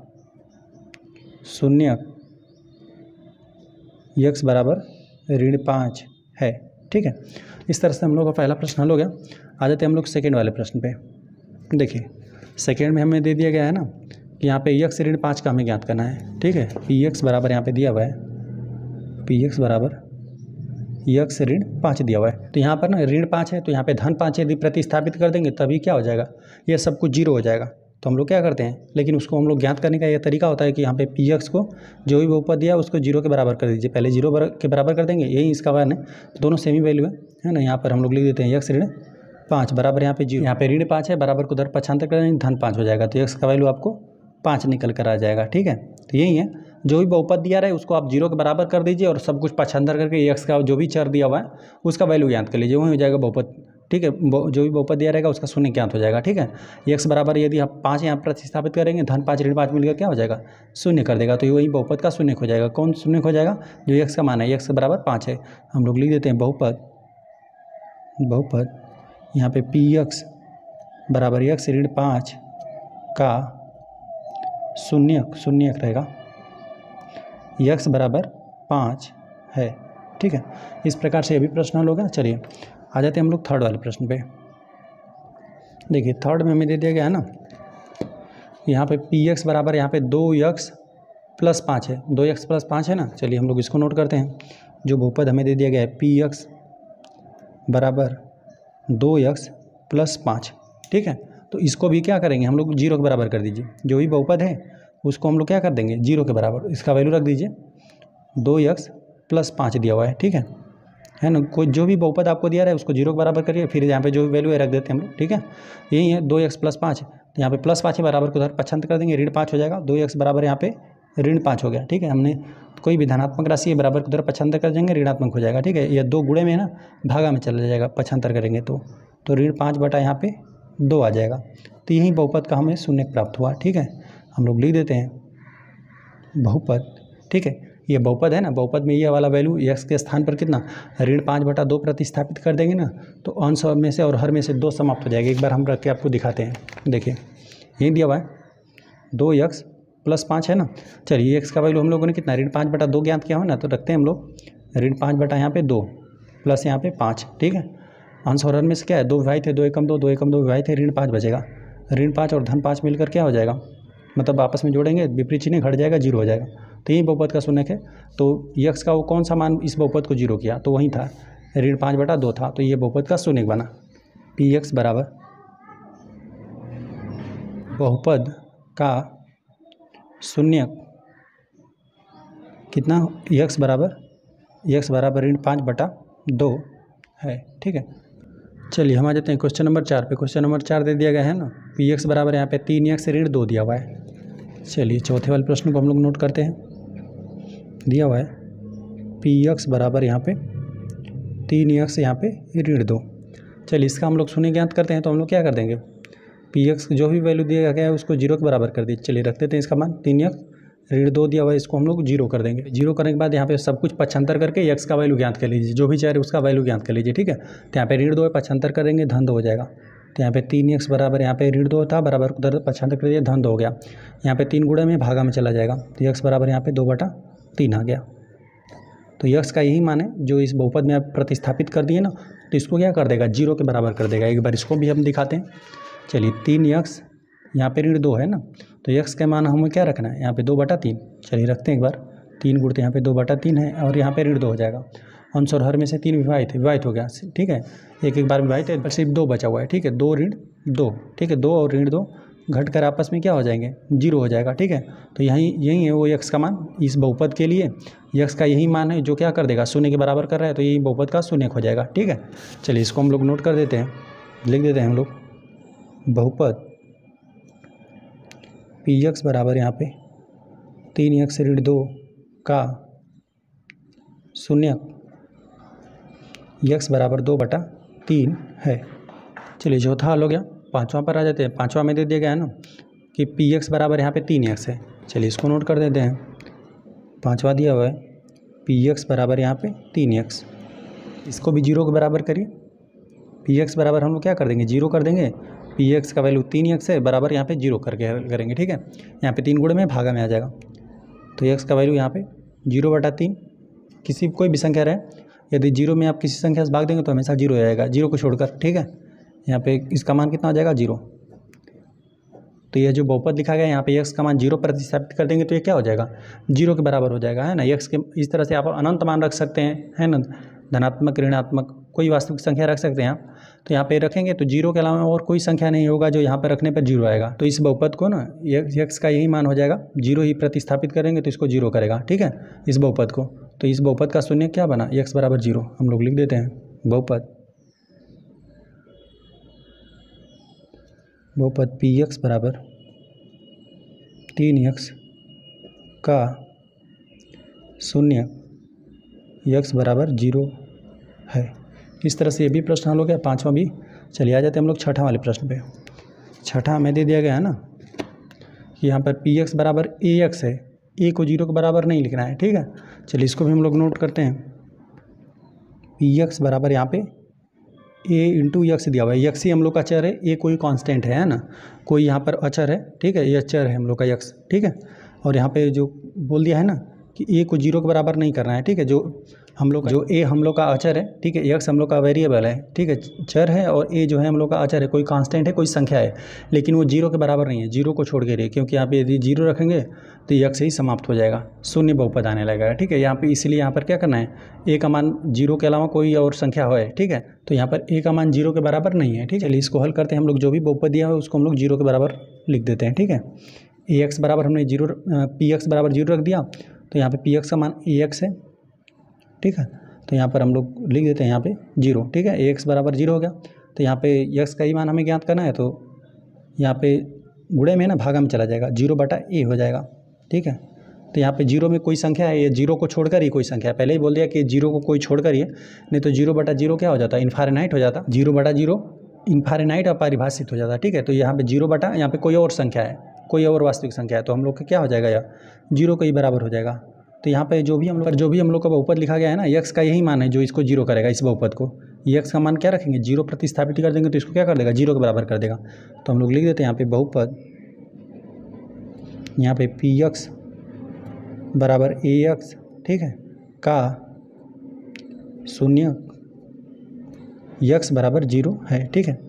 शून्यक x बराबर -5 है। ठीक है, इस तरह से हम लोग का पहला प्रश्न हल हो गया। आ जाते हैं हम लोग सेकेंड वाले प्रश्न पे। देखिए, सेकेंड में हमें दे दिया गया है ना कि यहाँ पे x -5 का हमें ज्ञात करना है। ठीक है, px बराबर यहाँ पे दिया हुआ है, px बराबर x -5 दिया हुआ है। तो यहाँ पर ना -5 है, तो यहाँ पे -5 यदि प्रतिस्थापित कर देंगे तभी क्या हो जाएगा, ये सब कुछ 0 हो जाएगा। तो हम लोग क्या करते हैं, लेकिन उसको हम लोग ज्ञात करने का यह तरीका होता है कि यहाँ पे px को जो भी बहुपद दिया उसको 0 के बराबर कर दीजिए। पहले 0 के बराबर कर देंगे, यही इसका मान है, दोनों सेम ही वैल्यू है ना। यहाँ पर हम लोग लिख देते हैं x -5 बराबर यहाँ पे 0, यहाँ पे -5 है, बराबर को उधर पक्षांतर कर देंगे, -5 हो जाएगा। तो x का वैल्यू आपको 5 निकल कर आ जाएगा। ठीक है, तो यही है, जो भी बहुपद दिया रहे उसको आप 0 के बराबर कर दीजिए और सब कुछ पक्षांतर करके x का जो भी चर दिया हुआ है उसका वैल्यू ज्ञात कर लीजिए, वही हो जाएगा बहुपद। ठीक है, जो भी बहुपद दिया रहेगा उसका शून्य ज्ञात हो जाएगा। ठीक है, x बराबर यदि आप 5 यहाँ प्रतिस्थापित करेंगे, -5 -5 मिलकर क्या हो जाएगा, शून्य कर देगा। तो वही बहुपद का शून्य हो जाएगा। कौन शून्य हो जाएगा, जो x का मान है, x बराबर 5 है। हम लोग लिख देते हैं बहुपद यहाँ पे px बराबर x -5 का शून्यक रहेगा, x बराबर 5 है। ठीक है, इस प्रकार से ये भी प्रश्न हल होगा। चलिए आ जाते हैं हम लोग थर्ड वाले प्रश्न पे। देखिए, थर्ड में हमें दे दिया गया है ना, यहाँ पे px बराबर यहाँ पे 2x + 5 है, 2x + 5 है ना। चलिए हम लोग इसको नोट करते हैं। जो बहुपद हमें दे दिया गया है px बराबर 2x + 5। ठीक है, तो इसको भी क्या करेंगे, हम लोग 0 के बराबर कर दीजिए। जो भी बहुपद है उसको हम लोग क्या कर देंगे, 0 के बराबर, इसका वैल्यू रख दीजिए। 2x + 5 दिया हुआ है। ठीक है, है ना। कोई जो भी बहुपद आपको दिया रहा है उसको जीरो के बराबर करिए, फिर यहाँ पे जो भी वैल्यू है रख देते हैं हम लोग, ठीक है। यही है 2x + 5, तो यहाँ पे +5 के बराबर को उधर पक्षांतर कर देंगे, ऋण 5 हो जाएगा। 2x बराबर यहाँ पे ऋण 5 हो गया, ठीक है। हमने कोई भी धनात्मक राशि है बराबर को उधर पक्षांतर कर देंगे, ऋणात्मक हो जाएगा, ठीक है। यह 2 गुणे में है ना, भागा में चला जाएगा पक्षांतर करेंगे तो ऋण 5 बटा यहाँ पे 2 आ जाएगा। तो यही बहुपद का हमें शून्य प्राप्त हुआ, ठीक है। हम लोग लिख देते हैं बहुपद, ठीक है। ये बहुपद है ना, बहुपद में ये वाला वैल्यू x के स्थान पर कितना ऋण 5 बटा 2 प्रतिस्थापित कर देंगे ना, तो अंश में से और हर में से 2 समाप्त हो जाएगा। एक बार हम रख के आपको दिखाते हैं, देखिए यही दिया हुआ है 2x + 5 है ना। चलिए x का वैल्यू हम लोगों ने कितना ऋण 5 बटा 2 ज्ञात किया हो ना, तो रखते हैं हम लोग ऋण 5 बटा यहाँ पे 2 प्लस यहाँ पे 5, ठीक है। अंश और हर में से क्या है 2 विभाजित है, 2 एकम 2, 2 एकम 2 विभाजित है, ऋण 5 बचेगा। ऋण 5 और धन 5 मिलकर क्या हो जाएगा, मतलब आपस में जोड़ेंगे, विपरीत चिन्ह घट जाएगा, जीरो हो जाएगा। तो यही बहुपद का शून्य है। तो x का वो कौन सा मान इस बहुपद को जीरो किया, तो वही था ऋण 5 बटा 2 था, तो ये बहुपद का शून्य बना। px बराबर बहुपद का शून्य कितना, x बराबर ऋण 5 बटा 2 है, ठीक है। चलिए हम आ जाते हैं क्वेश्चन नंबर 4 पे। क्वेश्चन नंबर 4 दे दिया गया है ना, px बराबर यहाँ पे 3x ऋण 2 दिया हुआ है। चलिए चौथे वाले प्रश्न को हम लोग नोट करते हैं। दिया हुआ है px बराबर यहाँ पे 3x यहाँ पे ऋण 2। चलिए इसका हम लोग शून्य ज्ञात करते हैं, तो हम लोग क्या कर देंगे, px जो भी वैल्यू दिया गया है उसको जीरो के बराबर कर दीजिए। चलिए रख देते हैं इसका मान 3x ऋण 2 दिया हुआ है, इसको हम लोग जीरो कर देंगे। जीरो करने के बाद यहाँ पे सब कुछ पक्षांतर करके x का वैल्यू ज्ञात कर लीजिए, जो भी चाहे उसका वैल्यू ज्ञात कर लीजिए, ठीक है। तो यहाँ पे ऋण 2 है, पक्षांतर करेंगे धन 2 हो जाएगा। तो यहाँ पे 3x बराबर यहाँ पे ऋण 2 था, बराबर उधर पक्षांतर कर दिया, धन 2 हो गया। यहाँ पे 3 गुणे में भागा में चला जाएगा, तो x बराबर यहाँ पे 2 बटा 3 आ गया। तो x का यही मान है जो इस बहुपद में आप प्रतिस्थापित कर दिए ना, तो इसको क्या कर देगा, जीरो के बराबर कर देगा। एक बार इसको भी हम दिखाते हैं। चलिए 3x यहाँ पे ऋण 2 है ना, तो x का मान हमें क्या रखना है, यहाँ पे 2 बटा 3। चलिए रखते हैं एक बार, 3 गुणते यहाँ पे 2 बटा 3 है, और यहाँ पे ऋण 2 हो जाएगा। अंश और हर में से 3 विभाजित हो गया, ठीक है। एक बार विभाजित है, सिर्फ 2 बचा हुआ है, ठीक है। 2 ऋण 2, ठीक है। 2 और ऋण 2 घट कर आपस में क्या हो जाएंगे, जीरो हो जाएगा, ठीक है। तो यही है वो x का मान इस बहुपद के लिए। x का यही मान है जो क्या कर देगा, शून्य के बराबर कर रहा है, तो यही बहुपद का शून्य हो जाएगा, ठीक है। चलिए इसको हम लोग नोट कर देते हैं, लिख देते हैं हम लोग बहुपद px बराबर यहाँ पे 3x ऋण 2 का शून्य x बराबर 2 बटा 3 है। चलिए चौथा हल हो गया। पाँचवा पर आ जाते हैं। पाँचवा में दे दिया गया है ना कि px बराबर यहाँ पे 3x है। चलिए इसको नोट कर देते हैं। पाँचवा दिया हुआ है px बराबर यहाँ पे 3x, इसको भी जीरो के बराबर करिए। px बराबर हम लोग क्या कर देंगे, जीरो कर देंगे। px का वैल्यू 3x है, बराबर यहाँ पे जीरो करके करेंगे, ठीक है। यहाँ पे 3 गुणे में भागा में आ जाएगा, तो x का वैल्यू यहाँ पे 0 बटा 3। कोई भी संख्या रहे, यदि जीरो में आप किसी संख्या से भाग देंगे तो हमेशा जीरो हो जाएगा, जीरो को छोड़कर, ठीक है। यहाँ पे इसका मान कितना हो जाएगा, 0। तो ये जो बहुपद लिखा गया है यहाँ पे x का मान 0 प्रतिस्थापित कर देंगे तो ये क्या हो जाएगा, 0 के बराबर हो जाएगा, है ना। x के इस तरह से आप अनंत मान रख सकते हैं, है ना। धनात्मक ऋणात्मक कोई वास्तविक संख्या रख सकते हैं आप। तो यहाँ पे रखेंगे तो 0 के अलावा और कोई संख्या नहीं होगा जो यहाँ पर रखने पर 0 आएगा। तो इस बहुपद को ना x का यही मान हो जाएगा, 0 ही प्रतिस्थापित करेंगे तो इसको 0 करेगा, ठीक है, इस बहुपद को। तो इस बहुपद का शून्य क्या बना, x बराबर 0। हम लोग लिख देते हैं बहुपद px बराबर 3x का शून्य x बराबर 0 है। इस तरह से ये भी प्रश्न हल हो गया, पाँचवा भी। चलिए आ जाते हैं हम लोग छठा वाले प्रश्न पे। छठा में दे दिया गया है ना कि यहाँ पर px बराबर ax है, a को 0 के बराबर नहीं लिखना है, ठीक है। चलिए इसको भी हम लोग नोट करते हैं। px बराबर यहाँ पे a इंटू x दिया हुआ है। x ही हम लोग का चर है, a कोई कांस्टेंट है ना, कोई यहाँ पर अचर है, ठीक है। ये चर है हम लोग का x, ठीक है। और यहाँ पे जो बोल दिया है ना कि a को 0 के बराबर नहीं करना है, ठीक है। जो a हम लोग का अचर है, ठीक है, x हम लोग का वेरिएबल है, ठीक है, चर है, और a जो है हम लोग का अचर है, कोई कांस्टेंट है, कोई संख्या है, लेकिन वो 0 के बराबर नहीं है, 0 को छोड़ के रहिए, क्योंकि यहाँ पे यदि 0 रखेंगे तो x ही समाप्त हो जाएगा, शून्य बहुपद आने लगेगा, ठीक है। यहाँ पे इसलिए यहाँ पर क्या करना है, a का मान 0 के अलावा कोई और संख्या है, ठीक है। तो यहाँ पर a का मान 0 के बराबर नहीं है, ठीक है। चलिए इसको हल करते हैं हम लोग। जो भी बहुपद दिया है उसको हम लोग 0 के बराबर लिख देते हैं, ठीक है। ax बराबर हमने px बराबर 0 रख दिया, तो यहाँ पे px का मान ax है, ठीक है। तो यहाँ पर हम लोग लिख देते हैं यहाँ पे 0, ठीक है। Ax बराबर 0 हो गया। तो यहाँ पे x का ही मान हमें ज्ञात करना है, तो यहाँ पे गुणे में ना भागा में चला जाएगा, 0/a हो जाएगा, ठीक है। तो यहाँ पे 0 में कोई संख्या है, ये 0 को छोड़कर ही कोई संख्या है। पहले ही बोल दिया कि 0 को कोई छोड़कर ही है, नहीं तो 0/0 क्या हो जाता है, इनफाइनाइट हो जाता। 0/0 इनफाइनाइट अपरिभाषित हो जाता, ठीक है। तो यहाँ पे 0 यहाँ पे कोई और संख्या है, कोई और वास्तविक संख्या है, तो हम लोग का क्या हो जाएगा, यह 0 के ही बराबर हो जाएगा। तो यहाँ पे जो भी हम लोग का बहुपद लिखा गया है ना, x का यही मान है जो इसको 0 करेगा, इस बहुपद को। x का मान क्या रखेंगे, 0 प्रतिस्थापित कर देंगे तो इसको क्या कर देगा, 0 के बराबर कर देगा। तो हम लोग लिख देते हैं यहाँ पे बहुपद, यहाँ पे px बराबर ax, ठीक है, का शून्य x बराबर 0 है, ठीक है।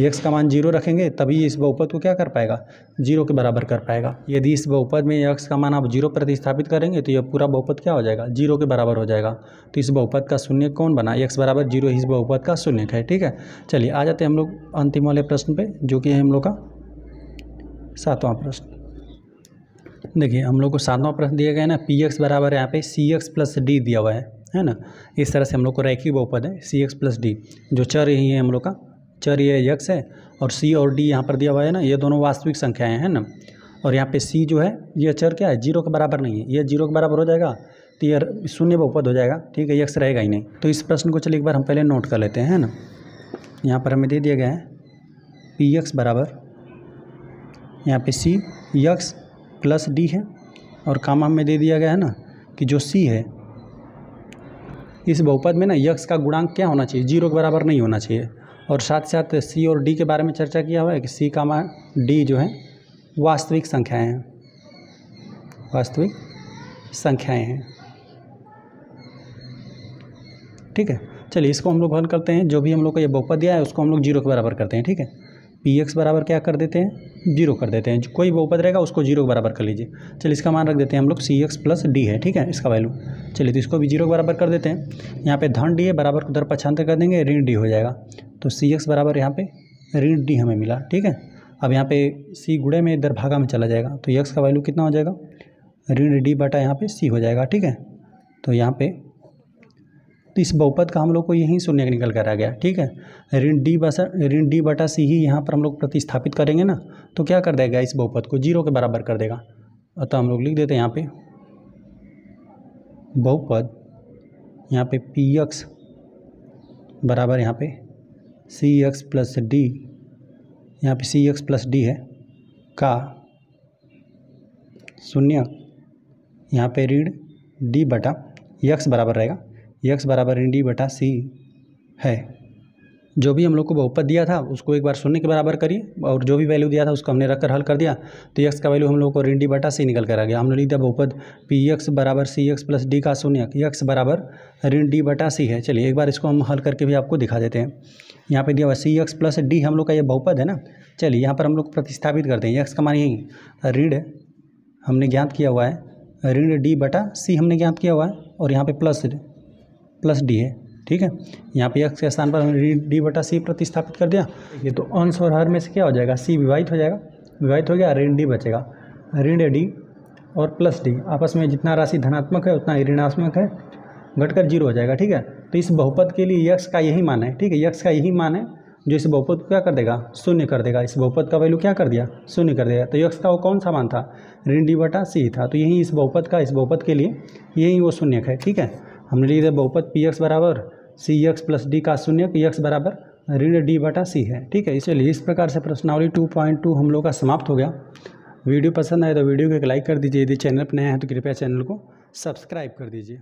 x का मान 0 रखेंगे तभी इस बहुपद को क्या कर पाएगा, 0 के बराबर कर पाएगा। यदि इस बहुपद में x का मान आप 0 प्रतिस्थापित करेंगे तो यह पूरा बहुपद क्या हो जाएगा, 0 के बराबर हो जाएगा। तो इस बहुपद का शून्य कौन बना, x बराबर 0 इस बहुपद का शून्य है, ठीक है। चलिए आ जाते हैं हम लोग अंतिम वाले प्रश्न पे, जो कि है हम लोग का 7वां प्रश्न। देखिए हम लोग को 7वां प्रश्न दिया गया है ना, px बराबर यहाँ पे cx प्लस d दिया हुआ है ना। इस तरह से हम लोग को रैखिक बहुपद है cx प्लस d, जो चर यही है हम लोग का, चर ये x है और c और d यहाँ पर दिया हुआ है ना, ये दोनों वास्तविक संख्याएं हैं ना। और यहाँ पे c जो है ये चर क्या है, 0 के बराबर नहीं है, ये 0 के बराबर हो जाएगा तो ये शून्य बहुपद हो जाएगा, ठीक है, x रहेगा ही नहीं। तो इस प्रश्न को चलिए एक बार हम पहले नोट कर लेते हैं, है ना। यहाँ पर हमें दे दिया गया है px बराबर यहाँ पे c x प्लस d है, और कामा में दे दिया गया है ना कि जो c है इस बहुपद में ना x का गुणांक क्या होना चाहिए, 0 के बराबर नहीं होना चाहिए। और साथ साथ c और d के बारे में चर्चा किया हुआ है कि c कामा d जो है वास्तविक संख्याएं हैं, वास्तविक संख्याएं हैं, ठीक है। चलिए इसको हम लोग हल करते हैं, जो भी हम लोग को ये बहुपद दिया है उसको हम लोग 0 के बराबर करते हैं, ठीक है। px बराबर क्या कर देते हैं, 0 कर देते हैं, कोई बहुपद रहेगा उसको 0 के बराबर कर लीजिए। चलिए इसका मान रख देते हैं हम लोग cx प्लस d है, ठीक है, इसका वैल्यू। चलिए तो इसको भी 0 के बराबर कर देते हैं। यहाँ पे धन d है, बराबर को उधर पक्षांतर कर देंगे, ऋण d हो जाएगा। तो cx बराबर यहाँ पे ऋण d हमें मिला, ठीक है। अब यहाँ पे c गुणे में इधर भागा में चला जाएगा, तो x का वैल्यू कितना हो जाएगा, ऋण d बटा यहाँ पे c हो जाएगा, ठीक है। तो यहाँ पे तो इस बहुपद का हम लोग को यही शून्य निकल कर आ गया, ठीक है। ऋण d बटा c ही यहाँ पर हम लोग प्रतिस्थापित करेंगे ना, तो क्या कर देगा, इस बहुपद को 0 के बराबर कर देगा। अतः हम लोग लिख देते हैं यहाँ पे बहुपद, यहाँ पे px बराबर यहाँ पे cx प्लस d, यहाँ पे cx प्लस d है, का शून्य यहाँ पे ऋण d बटा x बराबर रहेगा, x बराबर ऋण d बटा c है। जो भी हम लोग को बहुपद दिया था उसको एक बार शून्य के बराबर करिए, और जो भी वैल्यू दिया था उसको हमने रखकर हल कर दिया, तो x का वैल्यू हम लोग को ऋण d बटा c निकल कर आ गया। हमने लिख दिया बहुपद px बराबर cx प्लस d का शून्य, x बराबर ऋण d बटा c है। चलिए एक बार इसको हम हल करके भी आपको दिखा देते हैं। यहाँ पे दिया हुआ cx प्लस d हम लोग का ये बहुपद है ना। चलिए यहाँ पर हम लोग प्रतिस्थापित करते हैं, x का मान यही ऋण हमने ज्ञात किया हुआ है, ऋण d बटा c हमने ज्ञात किया हुआ है, और यहाँ पे प्लस d है, ठीक है। यहाँ पे x के स्थान पर हमने d बटा c प्रतिस्थापित कर दिया। ये तो अंश और हर में से क्या हो जाएगा, c विभाजित हो जाएगा, विभाजित हो गया, ऋण d बचेगा, ऋण d और प्लस d आपस में जितना राशि धनात्मक है उतना ही ऋणात्मक है, घटकर 0 हो जाएगा, ठीक है। तो इस बहुपद के लिए x का यही मान है, ठीक है, x का यही मान है जो इस बहुपद को क्या कर देगा, शून्य कर देगा। इस बहुपद का वैल्यू क्या कर दिया, शून्य कर देगा। तो x का वो कौन सा मान था, ऋण d बटा c था, तो यही इस बहुपद के लिए यही वो शून्य है, ठीक है। हमने लिख दिया बहुपद px बराबर cx प्लस d का शून्य, x बराबर ऋण d बटा c है, ठीक है। इसलिए इस प्रकार से प्रश्नावली 2.2 हम लोग का समाप्त हो गया। वीडियो पसंद आए तो वीडियो को एक लाइक कर दीजिए, यदि चैनल पर नए हैं तो कृपया चैनल को सब्सक्राइब कर दीजिए।